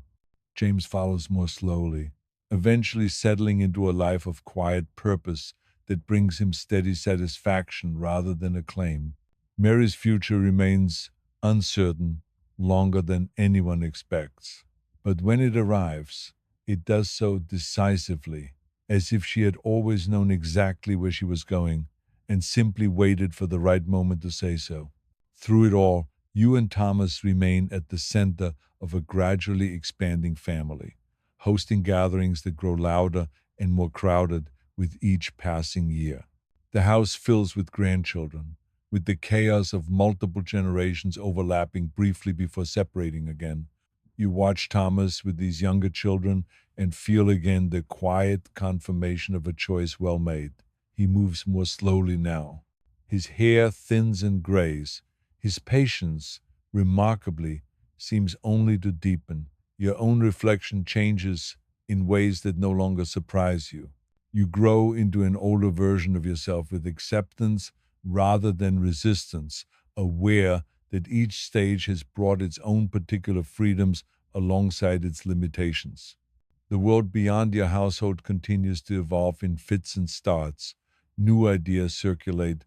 James follows more slowly, eventually settling into a life of quiet purpose that brings him steady satisfaction rather than acclaim. Mary's future remains uncertain longer than anyone expects. But when it arrives, it does so decisively, as if she had always known exactly where she was going and simply waited for the right moment to say so. Through it all, you and Thomas remain at the center of a gradually expanding family, hosting gatherings that grow louder and more crowded with each passing year. The house fills with grandchildren, with the chaos of multiple generations overlapping briefly before separating again. You watch Thomas with these younger children and feel again the quiet confirmation of a choice well made. He moves more slowly now. His hair thins and grays. His patience, remarkably, seems only to deepen. Your own reflection changes in ways that no longer surprise you. You grow into an older version of yourself with acceptance rather than resistance, aware that each stage has brought its own particular freedoms alongside its limitations. The world beyond your household continues to evolve in fits and starts. New ideas circulate,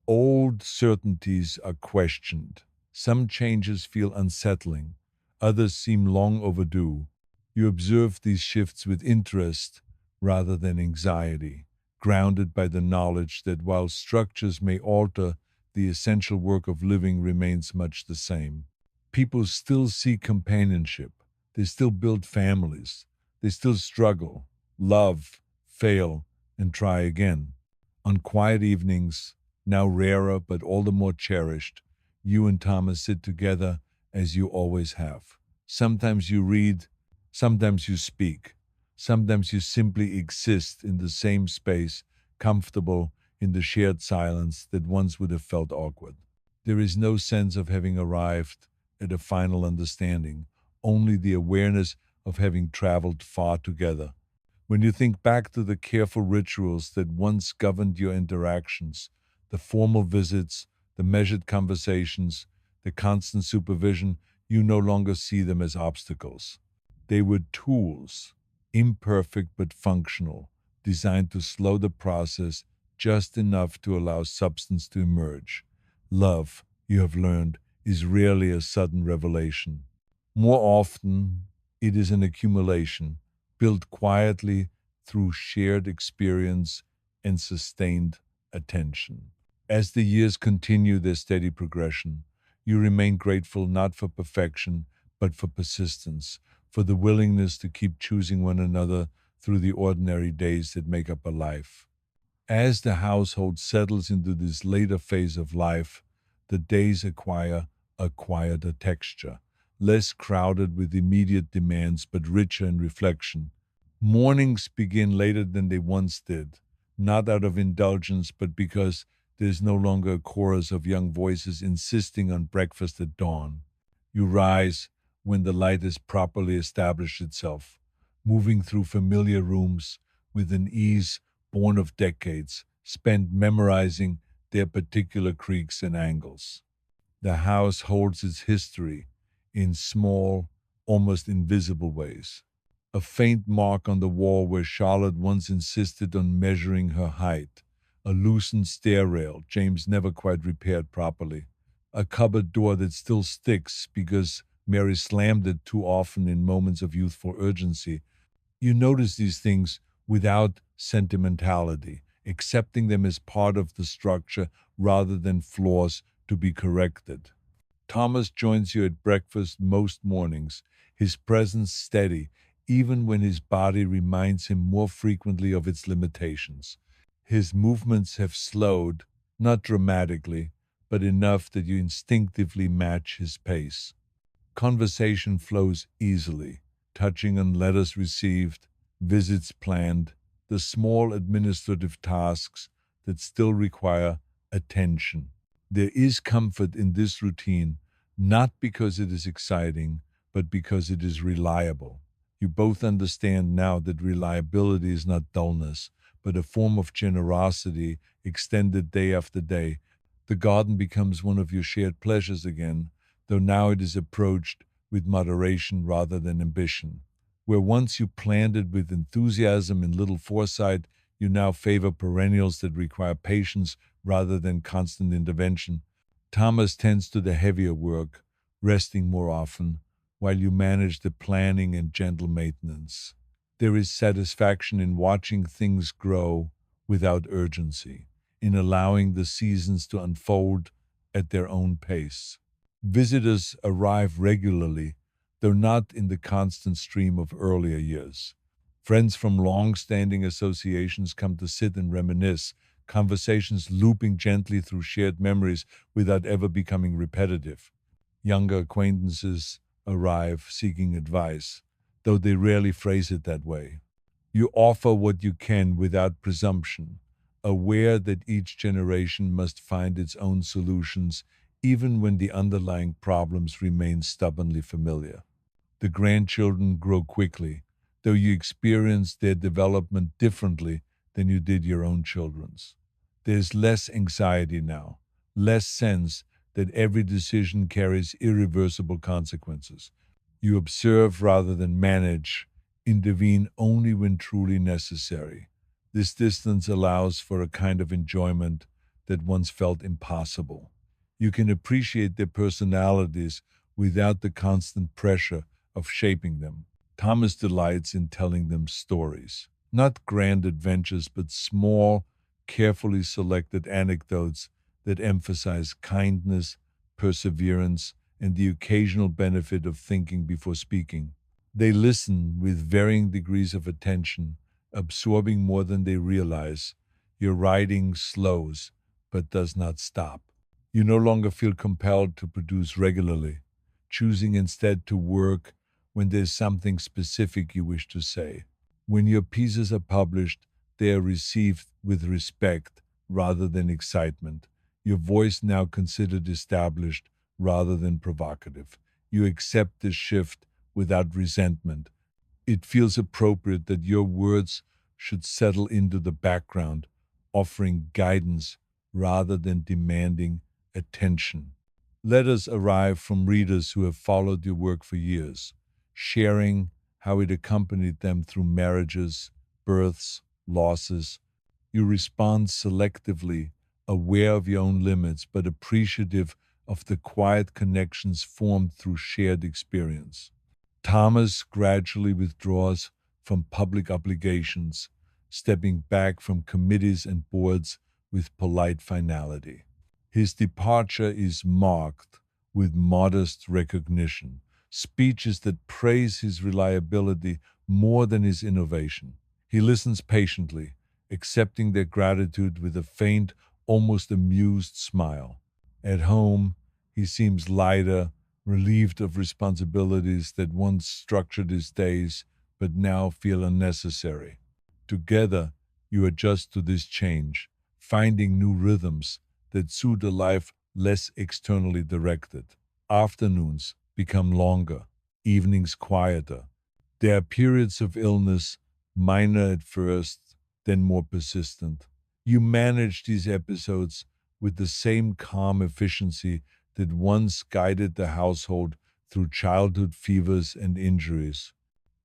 Old certainties are questioned. Some changes feel unsettling, others seem long overdue. You observe these shifts with interest rather than anxiety, grounded by the knowledge that while structures may alter, the essential work of living remains much the same. People still seek companionship, they still build families, they still struggle, love, fail, and try again. On quiet evenings, now rarer but all the more cherished, you and Thomas sit together as you always have. Sometimes you read, sometimes you speak, sometimes you simply exist in the same space, comfortable in the shared silence that once would have felt awkward. There is no sense of having arrived at a final understanding, only the awareness of having traveled far together. When you think back to the careful rituals that once governed your interactions, the formal visits, the measured conversations, the constant supervision, you no longer see them as obstacles. They were tools, imperfect but functional, designed to slow the process just enough to allow substance to emerge. Love, you have learned, is rarely a sudden revelation. More often, it is an accumulation, built quietly through shared experience and sustained attention. As the years continue their steady progression, you remain grateful not for perfection, but for persistence, for the willingness to keep choosing one another through the ordinary days that make up a life. As the household settles into this later phase of life, the days acquire a quieter texture, less crowded with immediate demands but richer in reflection. Mornings begin later than they once did, not out of indulgence, but because there's no longer a chorus of young voices insisting on breakfast at dawn. You rise when the light has properly established itself, moving through familiar rooms with an ease born of decades spent memorizing their particular creaks and angles. The house holds its history in small, almost invisible ways. A faint mark on the wall where Charlotte once insisted on measuring her height, a loosened stair rail James never quite repaired properly, a cupboard door that still sticks because Mary slammed it too often in moments of youthful urgency. You notice these things without sentimentality, accepting them as part of the structure rather than flaws to be corrected. Thomas joins you at breakfast most mornings, his presence steady, even when his body reminds him more frequently of its limitations. His movements have slowed, not dramatically, but enough that you instinctively match his pace. Conversation flows easily, touching on letters received, visits planned, the small administrative tasks that still require attention. There is comfort in this routine, not because it is exciting, but because it is reliable. You both understand now that reliability is not dullness, but a form of generosity extended day after day. The garden becomes one of your shared pleasures again, though now it is approached with moderation rather than ambition. Where once you planted with enthusiasm and little foresight, you now favor perennials that require patience rather than constant intervention. Thomas tends to the heavier work, resting more often, while you manage the planning and gentle maintenance. There is satisfaction in watching things grow without urgency, in allowing the seasons to unfold at their own pace. Visitors arrive regularly, though not in the constant stream of earlier years. Friends from long standing associations come to sit and reminisce, conversations looping gently through shared memories without ever becoming repetitive. Younger acquaintances arrive seeking advice, though they rarely phrase it that way. You offer what you can without presumption, aware that each generation must find its own solutions, even when the underlying problems remain stubbornly familiar. The grandchildren grow quickly, though you experience their development differently than you did your own children's. There's less anxiety now, less sense that every decision carries irreversible consequences. You observe rather than manage, intervene only when truly necessary. This distance allows for a kind of enjoyment that once felt impossible. You can appreciate their personalities without the constant pressure of shaping them. Thomas delights in telling them stories, not grand adventures, but small, carefully selected anecdotes that emphasize kindness, perseverance, and the occasional benefit of thinking before speaking. They listen with varying degrees of attention, absorbing more than they realize. Your writing slows, but does not stop. You no longer feel compelled to produce regularly, choosing instead to work when there's something specific you wish to say. When your pieces are published, they are received with respect rather than excitement. Your voice now considered established rather than provocative. You accept this shift without resentment. It feels appropriate that your words should settle into the background, offering guidance rather than demanding attention. Letters arrive from readers who have followed your work for years, sharing how it accompanied them through marriages, births, losses. You respond selectively, aware of your own limits, but appreciative of the quiet connections formed through shared experience. Thomas gradually withdraws from public obligations, stepping back from committees and boards with polite finality. His departure is marked with modest recognition, speeches that praise his reliability more than his innovation. He listens patiently, accepting their gratitude with a faint, almost amused smile. At home, he seems lighter, relieved of responsibilities that once structured his days but now feel unnecessary. Together, you adjust to this change, finding new rhythms that suit a life less externally directed. Afternoons become longer, evenings quieter. There are periods of illness, minor at first, then more persistent. You manage these episodes with the same calm efficiency that once guided the household through childhood fevers and injuries.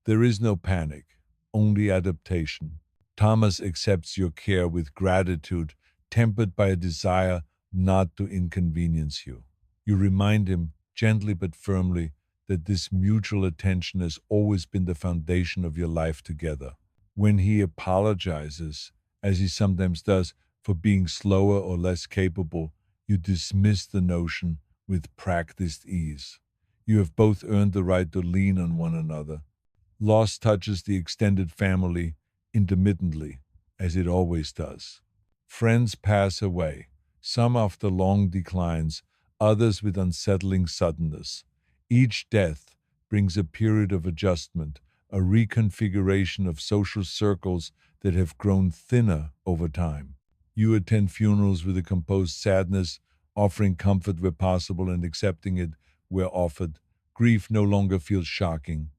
There is no panic, only adaptation. Thomas accepts your care with gratitude, tempered by a desire not to inconvenience you. You remind him, gently but firmly, that this mutual attention has always been the foundation of your life together. When he apologizes, as he sometimes does, for being slower or less capable, you dismiss the notion with practiced ease. You have both earned the right to lean on one another. Loss touches the extended family intermittently, as it always does. Friends pass away, some after long declines, others with unsettling suddenness. Each death brings a period of adjustment, a reconfiguration of social circles that have grown thinner over time. You attend funerals with a composed sadness, offering comfort where possible and accepting it where offered. Grief no longer feels shocking.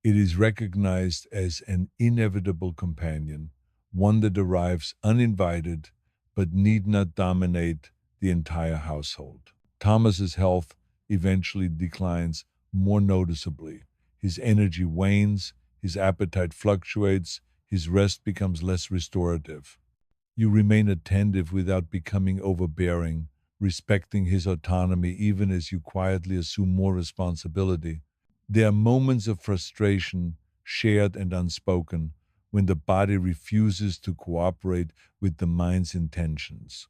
It is recognized as an inevitable companion, one that arrives uninvited but need not dominate the entire household. Thomas's health eventually declines more noticeably. His energy wanes, his appetite fluctuates, his rest becomes less restorative. You remain attentive without becoming overbearing, respecting his autonomy even as you quietly assume more responsibility. There are moments of frustration, shared and unspoken, when the body refuses to cooperate with the mind's intentions.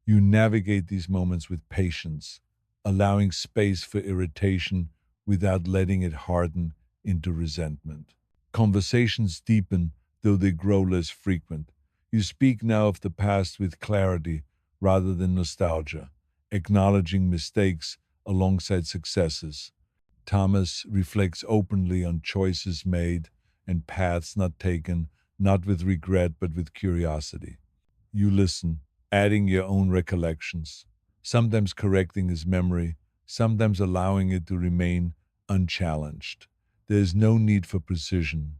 You navigate these moments with patience, allowing space for irritation without letting it harden into resentment. Conversations deepen, though they grow less frequent. You speak now of the past with clarity rather than nostalgia, acknowledging mistakes alongside successes. Thomas reflects openly on choices made and paths not taken, not with regret but with curiosity. You listen, adding your own recollections, sometimes correcting his memory, sometimes allowing it to remain unchallenged. There is no need for precision.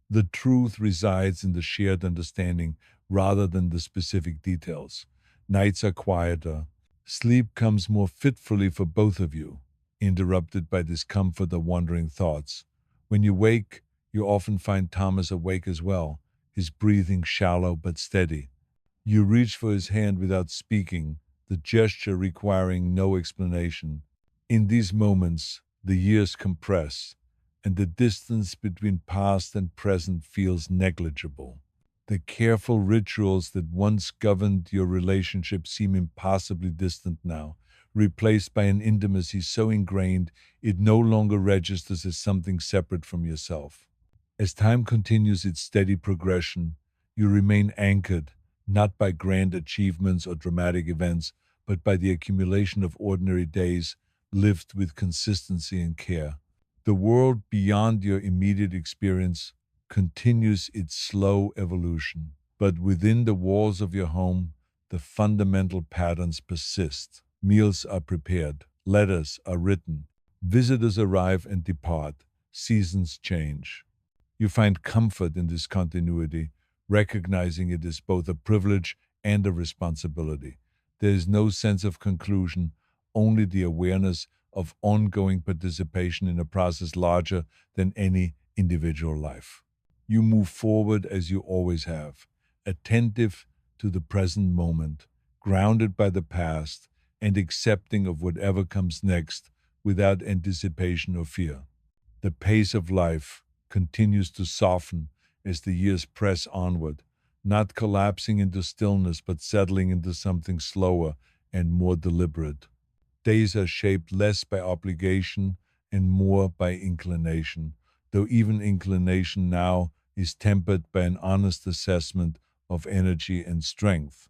The truth resides in the shared understanding rather than the specific details. Nights are quieter. Sleep comes more fitfully for both of you, interrupted by discomfort or wandering thoughts. When you wake, you often find Thomas awake as well, his breathing shallow but steady. You reach for his hand without speaking, the gesture requiring no explanation. In these moments, the years compress, and the distance between past and present feels negligible. The careful rituals that once governed your relationship seem impossibly distant now, replaced by an intimacy so ingrained it no longer registers as something separate from yourself. As time continues its steady progression, you remain anchored not by grand achievements or dramatic events, but by the accumulation of ordinary days lived with consistency and care. The world beyond your immediate experience continues its slow evolution, but within the walls of your home, the fundamental patterns persist. Meals are prepared, letters are written, visitors arrive and depart, seasons change. You find comfort in this continuity, recognizing it as both a privilege and a responsibility. There is no sense of conclusion, only the awareness of ongoing participation in a process larger than any individual life. You move forward as you always have, attentive to the present moment, grounded by the past, and accepting of whatever comes next without anticipation or fear. The pace of life continues to soften as the years press onward, not collapsing into stillness but settling into something slower and more deliberate. Days are shaped less by obligation and more by inclination, though even inclination now is tempered by an honest assessment of energy and strength.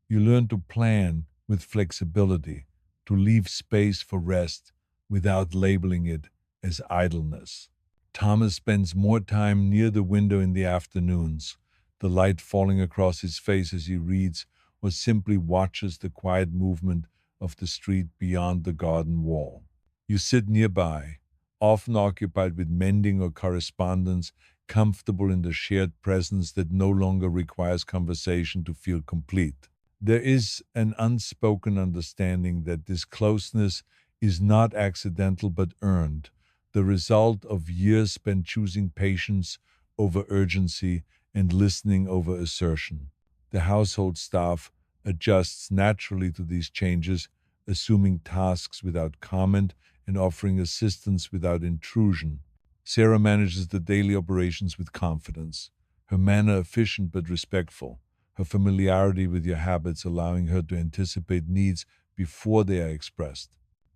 You learn to plan with flexibility, to leave space for rest without labeling it as idleness. Thomas spends more time near the window in the afternoons, the light falling across his face as he reads or simply watches the quiet movement of the street beyond the garden wall. You sit nearby, often occupied with mending or correspondence, comfortable in the shared presence that no longer requires conversation to feel complete. There is an unspoken understanding that this closeness is not accidental but earned, the result of years spent choosing patience over urgency and listening over assertion. The household staff adjusts naturally to these changes, assuming tasks without comment and offering assistance without intrusion. Sarah manages the daily operations with confidence, her manner efficient but respectful, her familiarity with your habits allowing her to anticipate needs before they are expressed.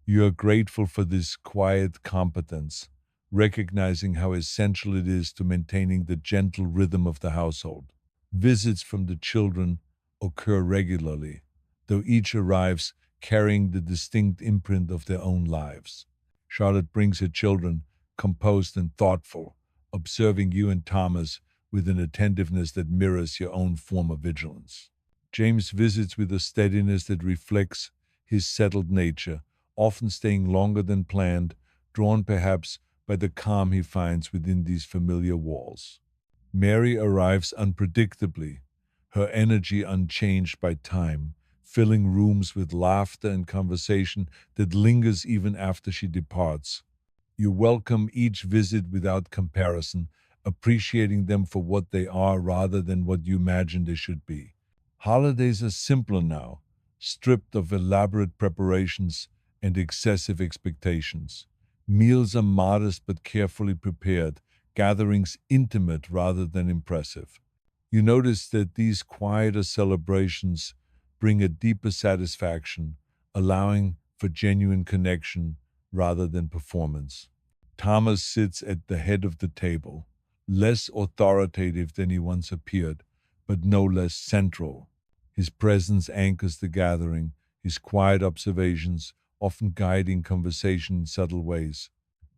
You are grateful for this quiet competence, recognizing how essential it is to maintaining the gentle rhythm of the household. Visits from the children occur regularly, though each arrives carrying the distinct imprint of their own lives. Charlotte brings her children, composed and thoughtful, observing you and Thomas with an attentiveness that mirrors your own form of vigilance. James visits with a steadiness that reflects his settled nature, often staying longer than planned, drawn perhaps by the calm he finds within these familiar walls. Mary arrives unpredictably, her energy unchanged by time, filling rooms with laughter and conversation that lingers even after she departs. You welcome each visit without comparison, appreciating them for what they are rather than what you imagined they should be. Holidays are simpler now, stripped of elaborate preparations and excessive expectations. Meals are modest but carefully prepared, gatherings intimate rather than impressive. You notice that these quieter celebrations bring a deeper satisfaction, allowing for genuine connection rather than performance. Thomas sits at the head of the table, less authoritative than he once appeared, but no less central. His presence anchors the gathering, his quiet observations often guiding conversation in subtle ways.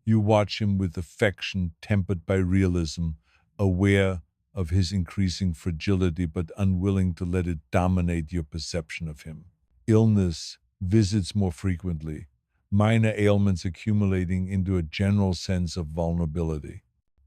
You watch him with affection tempered by realism, aware of his increasing fragility but unwilling to let it dominate your perception of him. Illness visits more frequently, minor ailments accumulating into a general sense of vulnerability.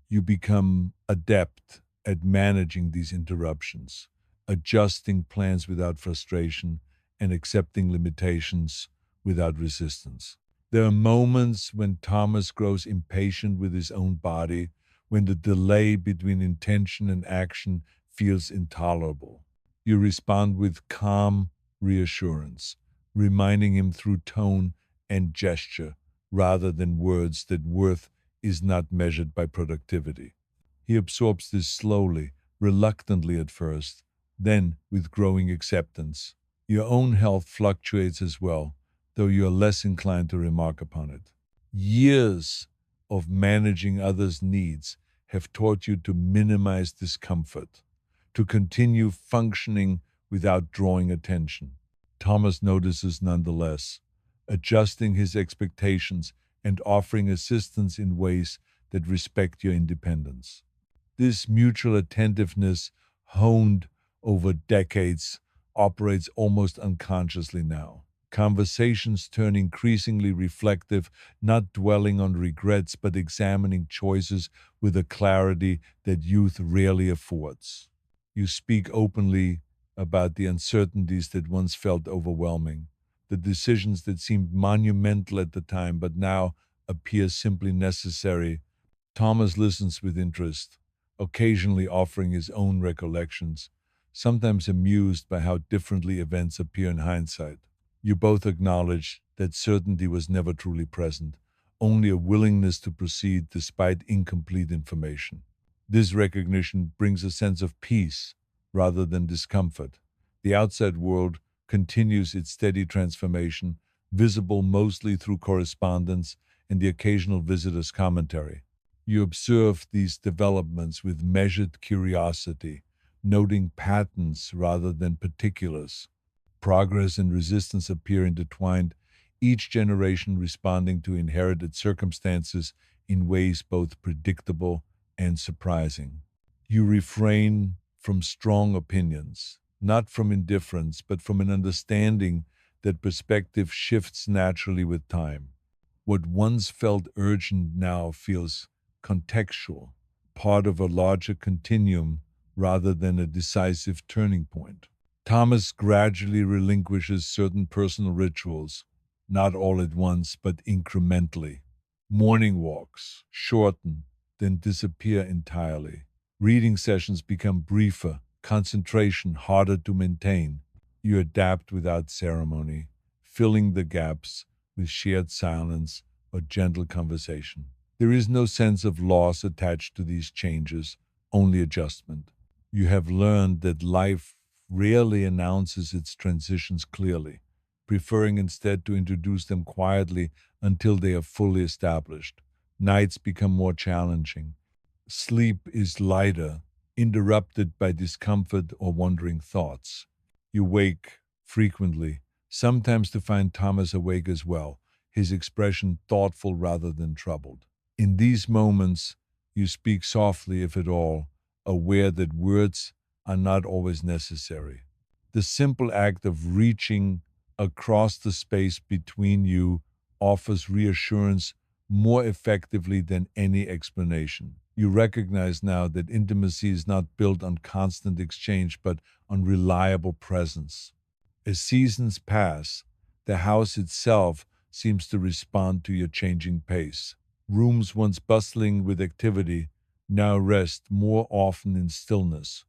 You become adept at managing these interruptions, adjusting plans without frustration, and accepting limitations without resistance. There are moments when Thomas grows impatient with his own body, when the delay between intention and action feels intolerable. You respond with calm reassurance, reminding him through tone and gesture rather than words that worth is not measured by productivity. He absorbs this slowly, reluctantly at first, then with growing acceptance. Your own health fluctuates as well, though you are less inclined to remark upon it. Years of managing others' needs have taught you to minimize discomfort, to continue functioning without drawing attention. Thomas notices nonetheless, adjusting his expectations and offering assistance in ways that respect your independence. This mutual attentiveness, honed over decades, operates almost unconsciously now. Conversations turn increasingly reflective, not dwelling on regrets, but examining choices with a clarity that youth rarely affords. You speak openly about the uncertainties that once felt overwhelming, the decisions that seemed monumental at the time but now appear simply necessary. Thomas listens with interest, occasionally offering his own recollections, sometimes amused by how differently events appear in hindsight. You both acknowledge that certainty was never truly present, only a willingness to proceed despite incomplete information. This recognition brings a sense of peace rather than discomfort. The outside world continues its steady transformation, visible mostly through correspondence and the occasional visitor's commentary. You observe these developments with measured curiosity, noting patterns rather than particulars. Progress and resistance appear intertwined, each generation responding to inherited circumstances in ways both predictable and surprising. You refrain from strong opinions, not from indifference, but from an understanding that perspective shifts naturally with time. What once felt urgent now feels contextual, part of a larger continuum rather than a decisive turning point. Thomas gradually relinquishes certain personal rituals, not all at once, but incrementally. Morning walks shorten, then disappear entirely. Reading sessions become briefer, concentration harder to maintain. You adapt without ceremony, filling the gaps with shared silence or gentle conversation. There is no sense of loss attached to these changes, only adjustment. You have learned that life rarely announces its transitions clearly, preferring instead to introduce them quietly until they are fully established. Nights become more challenging. Sleep is lighter, interrupted by discomfort or wandering thoughts. You wake frequently, sometimes to find Thomas awake as well, his expression thoughtful rather than troubled. In these moments, you speak softly, if at all, aware that words are not always necessary. The simple act of reaching across the space between you offers reassurance more effectively than any explanation. You recognize now that intimacy is not built on constant exchange but on reliable presence. As seasons pass, the house itself seems to respond to your changing pace. Rooms once bustling with activity now rest more often in stillness.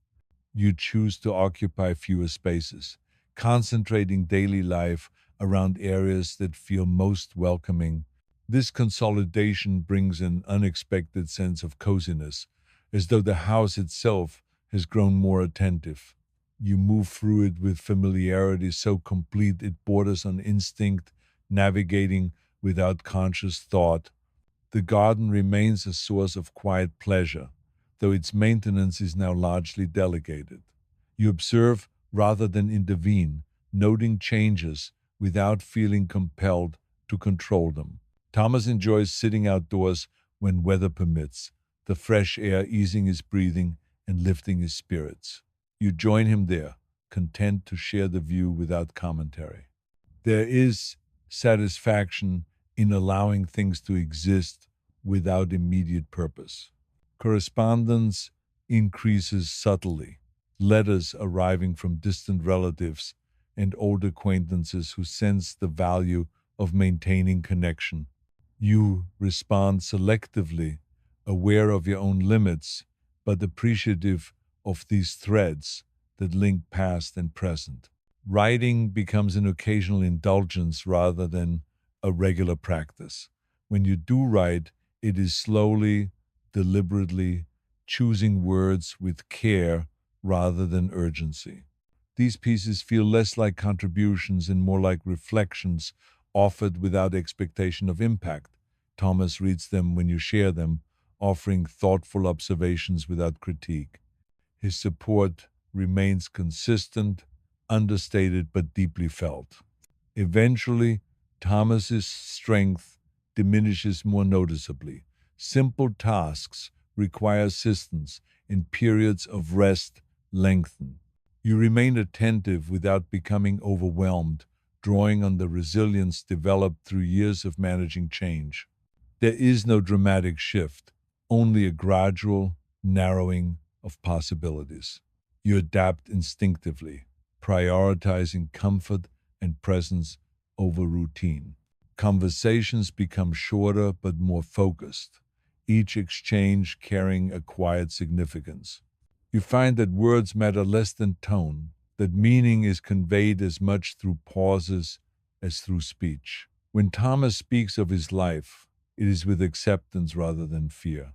You choose to occupy fewer spaces, concentrating daily life around areas that feel most welcoming. This consolidation brings an unexpected sense of coziness, as though the house itself has grown more attentive. You move through it with familiarity so complete it borders on instinct, navigating without conscious thought. The garden remains a source of quiet pleasure, though its maintenance is now largely delegated. You observe rather than intervene, noting changes without feeling compelled to control them. Thomas enjoys sitting outdoors when weather permits, the fresh air easing his breathing and lifting his spirits. You join him there, content to share the view without commentary. There is satisfaction in allowing things to exist without immediate purpose. Correspondence increases subtly, letters arriving from distant relatives and old acquaintances who sense the value of maintaining connection. You respond selectively, aware of your own limits, but appreciative of these threads that link past and present. Writing becomes an occasional indulgence rather than a regular practice. When you do write, it is slowly, deliberately, choosing words with care rather than urgency. These pieces feel less like contributions and more like reflections offered without expectation of impact. Thomas reads them when you share them, offering thoughtful observations without critique. His support remains consistent, understated, but deeply felt. Eventually, Thomas's strength diminishes more noticeably. Simple tasks require assistance, and periods of rest lengthen. You remain attentive without becoming overwhelmed, drawing on the resilience developed through years of managing change. There is no dramatic shift, only a gradual narrowing of possibilities. You adapt instinctively, prioritizing comfort and presence over routine. Conversations become shorter but more focused, each exchange carrying a quiet significance. You find that words matter less than tone, that meaning is conveyed as much through pauses as through speech. When Thomas speaks of his life, it is with acceptance rather than fear.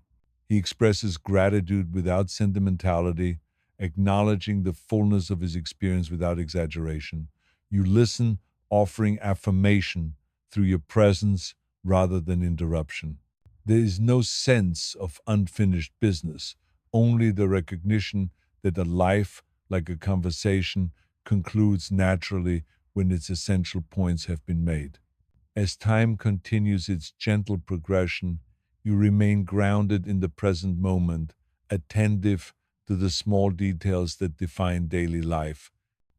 He expresses gratitude without sentimentality, acknowledging the fullness of his experience without exaggeration. You listen, offering affirmation through your presence rather than interruption. There is no sense of unfinished business, only the recognition that a life, like a conversation, concludes naturally when its essential points have been made. As time continues its gentle progression, you remain grounded in the present moment, attentive to the small details that define daily life.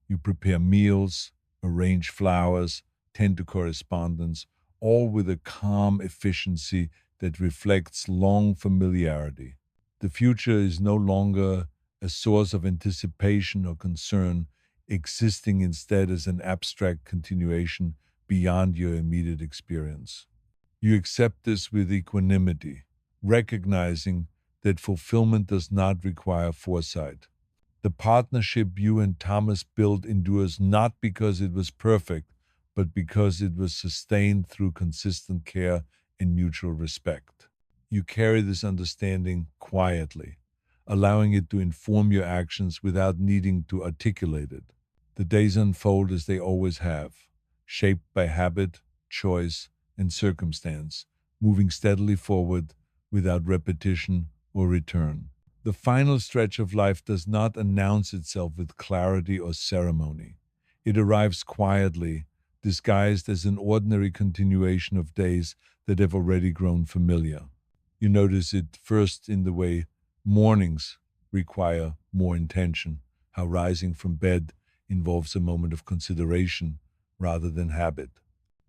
You prepare meals, arrange flowers, tend to correspondence, all with a calm efficiency that reflects long familiarity. The future is no longer a source of anticipation or concern, existing instead as an abstract continuation beyond your immediate experience. You accept this with equanimity, recognizing that fulfillment does not require foresight. The partnership you and Thomas built endures not because it was perfect, but because it was sustained through consistent care and mutual respect. You carry this understanding quietly, allowing it to inform your actions without needing to articulate it. The days unfold as they always have, shaped by habit, choice, and circumstance, moving steadily forward without repetition or return. The final stretch of life does not announce itself with clarity or ceremony. It arrives quietly, disguised as an ordinary continuation of days that have already grown familiar. You notice it first in the way mornings require more intention, how rising from bed involves a moment of consideration rather than habit.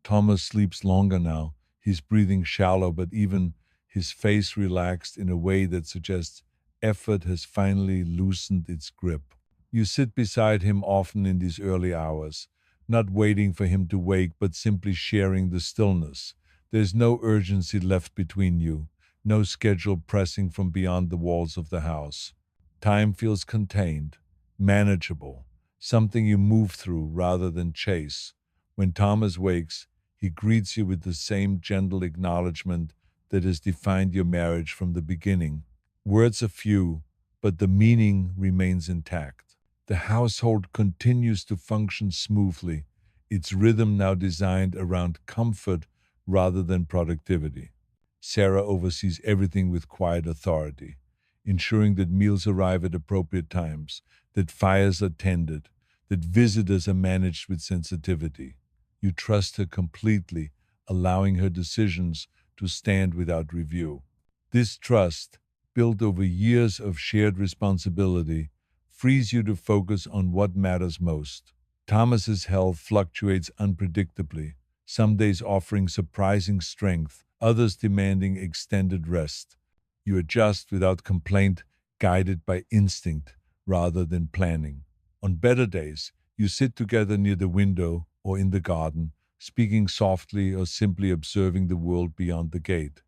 Thomas sleeps longer now, his breathing shallow, but even his face relaxed in a way that suggests effort has finally loosened its grip. You sit beside him often in these early hours, not waiting for him to wake, but simply sharing the stillness. There's no urgency left between you, no schedule pressing from beyond the walls of the house. Time feels contained, manageable, something you move through rather than chase. When Thomas wakes, he greets you with the same gentle acknowledgement that has defined your marriage from the beginning. Words are few, but the meaning remains intact. The household continues to function smoothly, its rhythm now designed around comfort rather than productivity. Sarah oversees everything with quiet authority, ensuring that meals arrive at appropriate times, that fires are tended, that visitors are managed with sensitivity. You trust her completely, allowing her decisions to stand without review. This trust, built over years of shared responsibility, frees you to focus on what matters most. Thomas's health fluctuates unpredictably, some days offering surprising strength, others demanding extended rest. You adjust without complaint, guided by instinct rather than planning. On better days, you sit together near the window or in the garden, speaking softly or simply observing the world beyond the gate.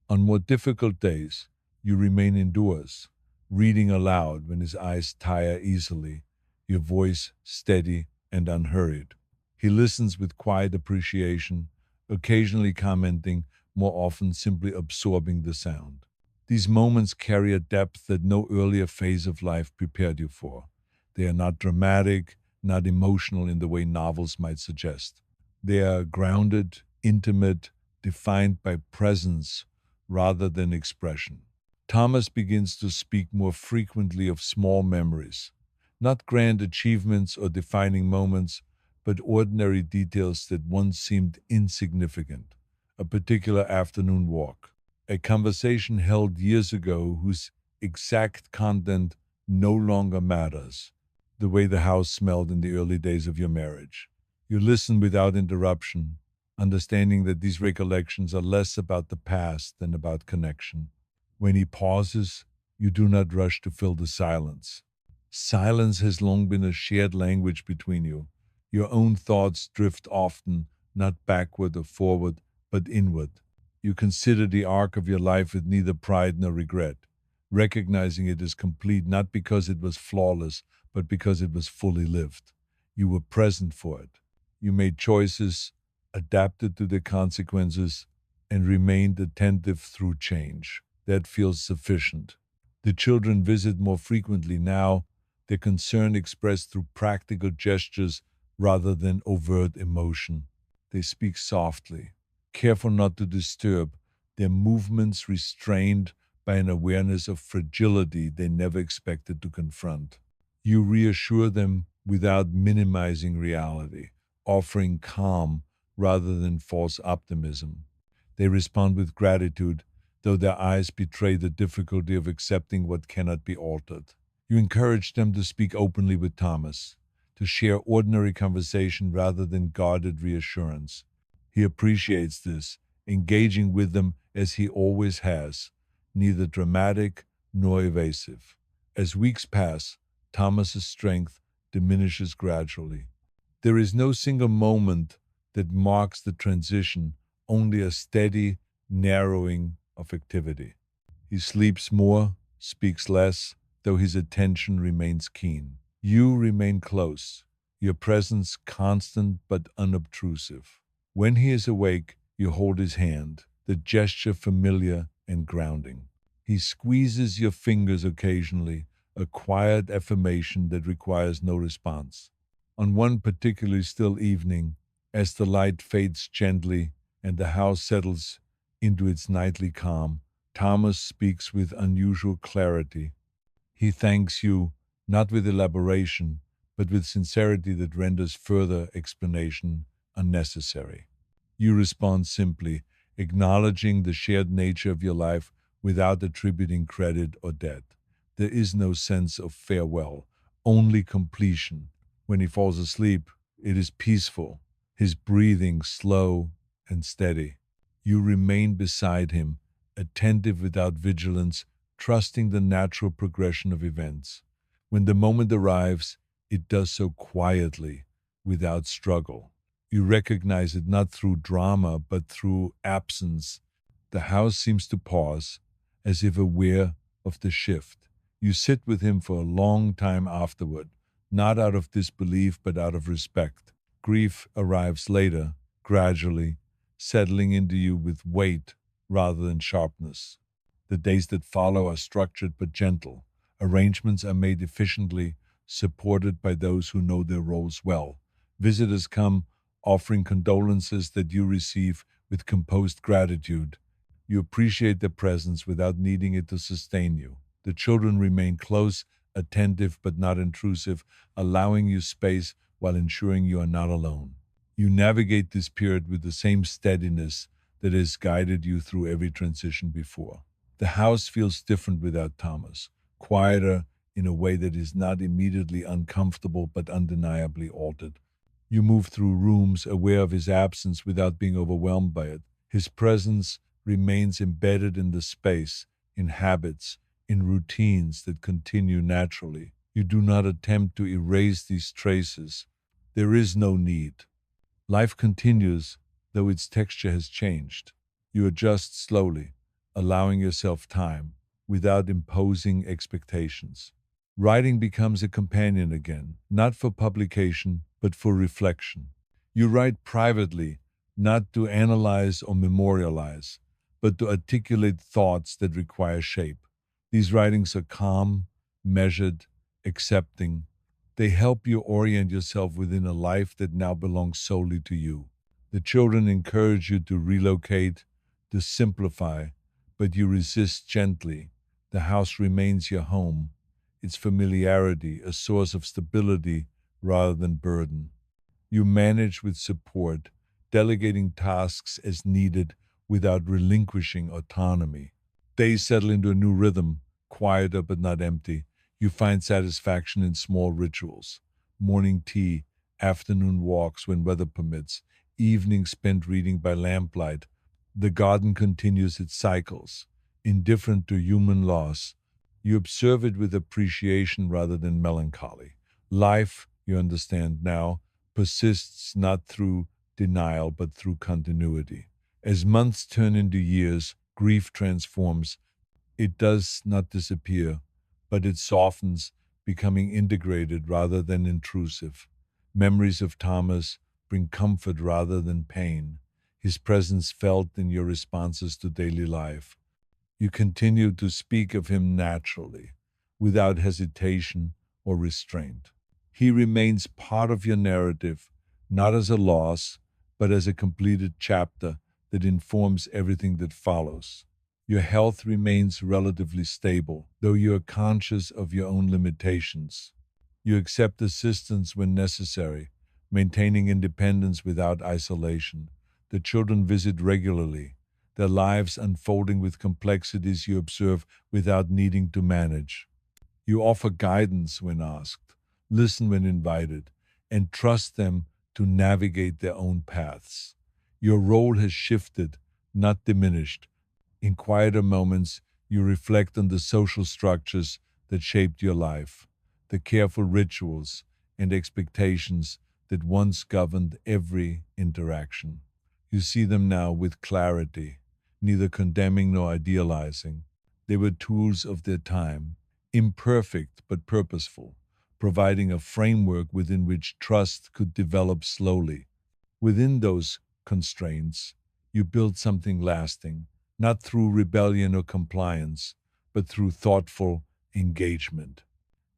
On more difficult days, you remain indoors, reading aloud when his eyes tire easily, your voice steady and unhurried. He listens with quiet appreciation, occasionally commenting, more often simply absorbing the sound. These moments carry a depth that no earlier phase of life prepared you for. They are not dramatic, not emotional in the way novels might suggest. They are grounded, intimate, defined by presence rather than expression. Thomas begins to speak more frequently of small memories, not grand achievements or defining moments, but ordinary details that once seemed insignificant. A particular afternoon walk, a conversation held years ago whose exact content no longer matters, the way the house smelled in the early days of your marriage. You listen without interruption, understanding that these recollections are less about the past than about connection. When he pauses, you do not rush to fill the silence. Silence has long been a shared language between you. Your own thoughts drift often, not backward or forward, but inward. You consider the arc of your life with neither pride nor regret, recognizing it as complete not because it was flawless, but because it was fully lived. You were present for it. You made choices, adapted to the consequences, and remained attentive through change. That feels sufficient. The children visit more frequently now, their concern expressed through practical gestures rather than overt emotion. They speak softly, careful not to disturb, their movements restrained by an awareness of fragility they never expected to confront. You reassure them without minimizing reality, offering calm rather than false optimism. They respond with gratitude, though their eyes betray the difficulty of accepting what cannot be altered. You encourage them to speak openly with Thomas, to share ordinary conversation rather than guarded reassurance. He appreciates this, engaging with them as he always has, neither dramatic nor evasive. As weeks pass, Thomas's strength diminishes gradually. There is no single moment that marks the transition, only a steady narrowing of activity. He sleeps more, speaks less, though his attention remains keen. You remain close, your presence constant but unobtrusive. When he is awake, you hold his hand, the gesture familiar and grounding. He squeezes your fingers occasionally, a quiet affirmation that requires no response. On one particularly still evening, as the light fades gently and the house settles into its nightly calm, Thomas speaks with unusual clarity. He thanks you, not with elaboration, but with sincerity that renders further explanation unnecessary. You respond simply, acknowledging the shared nature of your life without attributing credit or debt. There is no sense of farewell, only completion. When he falls asleep, it is peaceful, his breathing slow and steady. You remain beside him, attentive without vigilance, trusting the natural progression of events. When the moment arrives, it does so quietly, without struggle. You recognize it not through drama, but through absence. The house seems to pause, as if aware of the shift. You sit with him for a long time afterward, not out of disbelief, but out of respect. Grief arrives later, gradually, settling into you with weight rather than sharpness. The days that follow are structured but gentle. Arrangements are made efficiently, supported by those who know their roles well. Visitors come, offering condolences that you receive with composed gratitude. You appreciate their presence without needing it to sustain you. The children remain close, attentive but not intrusive, allowing you space while ensuring you are not alone. You navigate this period with the same steadiness that has guided you through every transition before. The house feels different without Thomas, quieter in a way that is not immediately uncomfortable but undeniably altered. You move through rooms aware of his absence without being overwhelmed by it. His presence remains embedded in the space, in habits, in routines that continue naturally. You do not attempt to erase these traces. There is no need. Life continues, though its texture has changed. You adjust slowly, allowing yourself time, without imposing expectations. Writing becomes a companion again, not for publication, but for reflection. You write privately, not to analyze or memorialize, but to articulate thoughts that require shape. These writings are calm, measured, accepting. They help you orient yourself within a life that now belongs solely to you. The children encourage you to relocate, to simplify, but you resist gently. The house remains your home, its familiarity a source of stability rather than burden. You manage with support, delegating tasks as needed without relinquishing autonomy. Days settle into a new rhythm, quieter but not empty. You find satisfaction in small rituals: morning tea, afternoon walks when weather permits, evenings spent reading by lamplight. The garden continues its cycles, indifferent to human loss. You observe it with appreciation rather than melancholy. Life, you understand now, persists not through denial but through continuity. As months turn into years, grief transforms. It does not disappear, but it softens, becoming integrated rather than intrusive. Memories of Thomas bring comfort rather than pain, his presence felt in your responses to daily life. You continue to speak of him naturally, without hesitation or restraint. He remains part of your narrative, not as a loss, but as a completed chapter that informs everything that follows. Your health remains relatively stable, though you are conscious of your own limitations. You accept assistance when necessary, maintaining independence without isolation. The children visit regularly, their lives unfolding with complexities you observe without needing to manage. You offer guidance when asked, listen when invited, and trust them to navigate their own paths. Your role has shifted, not diminished. In quieter moments, you reflect on the social structures that shaped your life, the careful rituals and expectations that once governed every interaction. You see them now with clarity, neither condemning nor idealizing. They were tools of their time, imperfect but purposeful, providing a framework within which trust could develop slowly. Within those constraints, you build something lasting, not through rebellion or compliance, but through thoughtful engagement.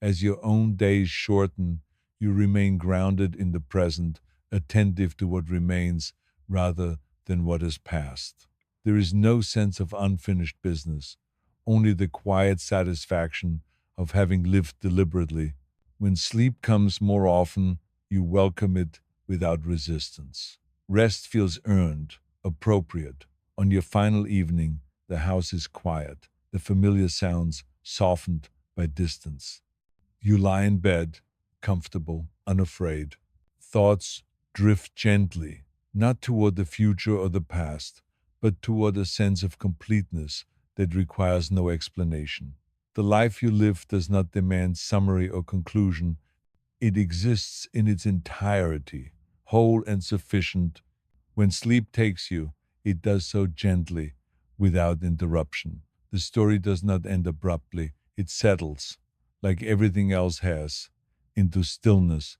As your own days shorten, you remain grounded in the present, attentive to what remains rather than what has passed. There is no sense of unfinished business, only the quiet satisfaction of having lived deliberately. When sleep comes more often, you welcome it without resistance. Rest feels earned, appropriate. On your final evening, the house is quiet, the familiar sounds softened by distance. You lie in bed, comfortable, unafraid. Thoughts drift gently, not toward the future or the past, but toward a sense of completeness that requires no explanation. The life you live does not demand summary or conclusion. It exists in its entirety, whole and sufficient. When sleep takes you, it does so gently, without interruption. The story does not end abruptly. It settles, like everything else has, into stillness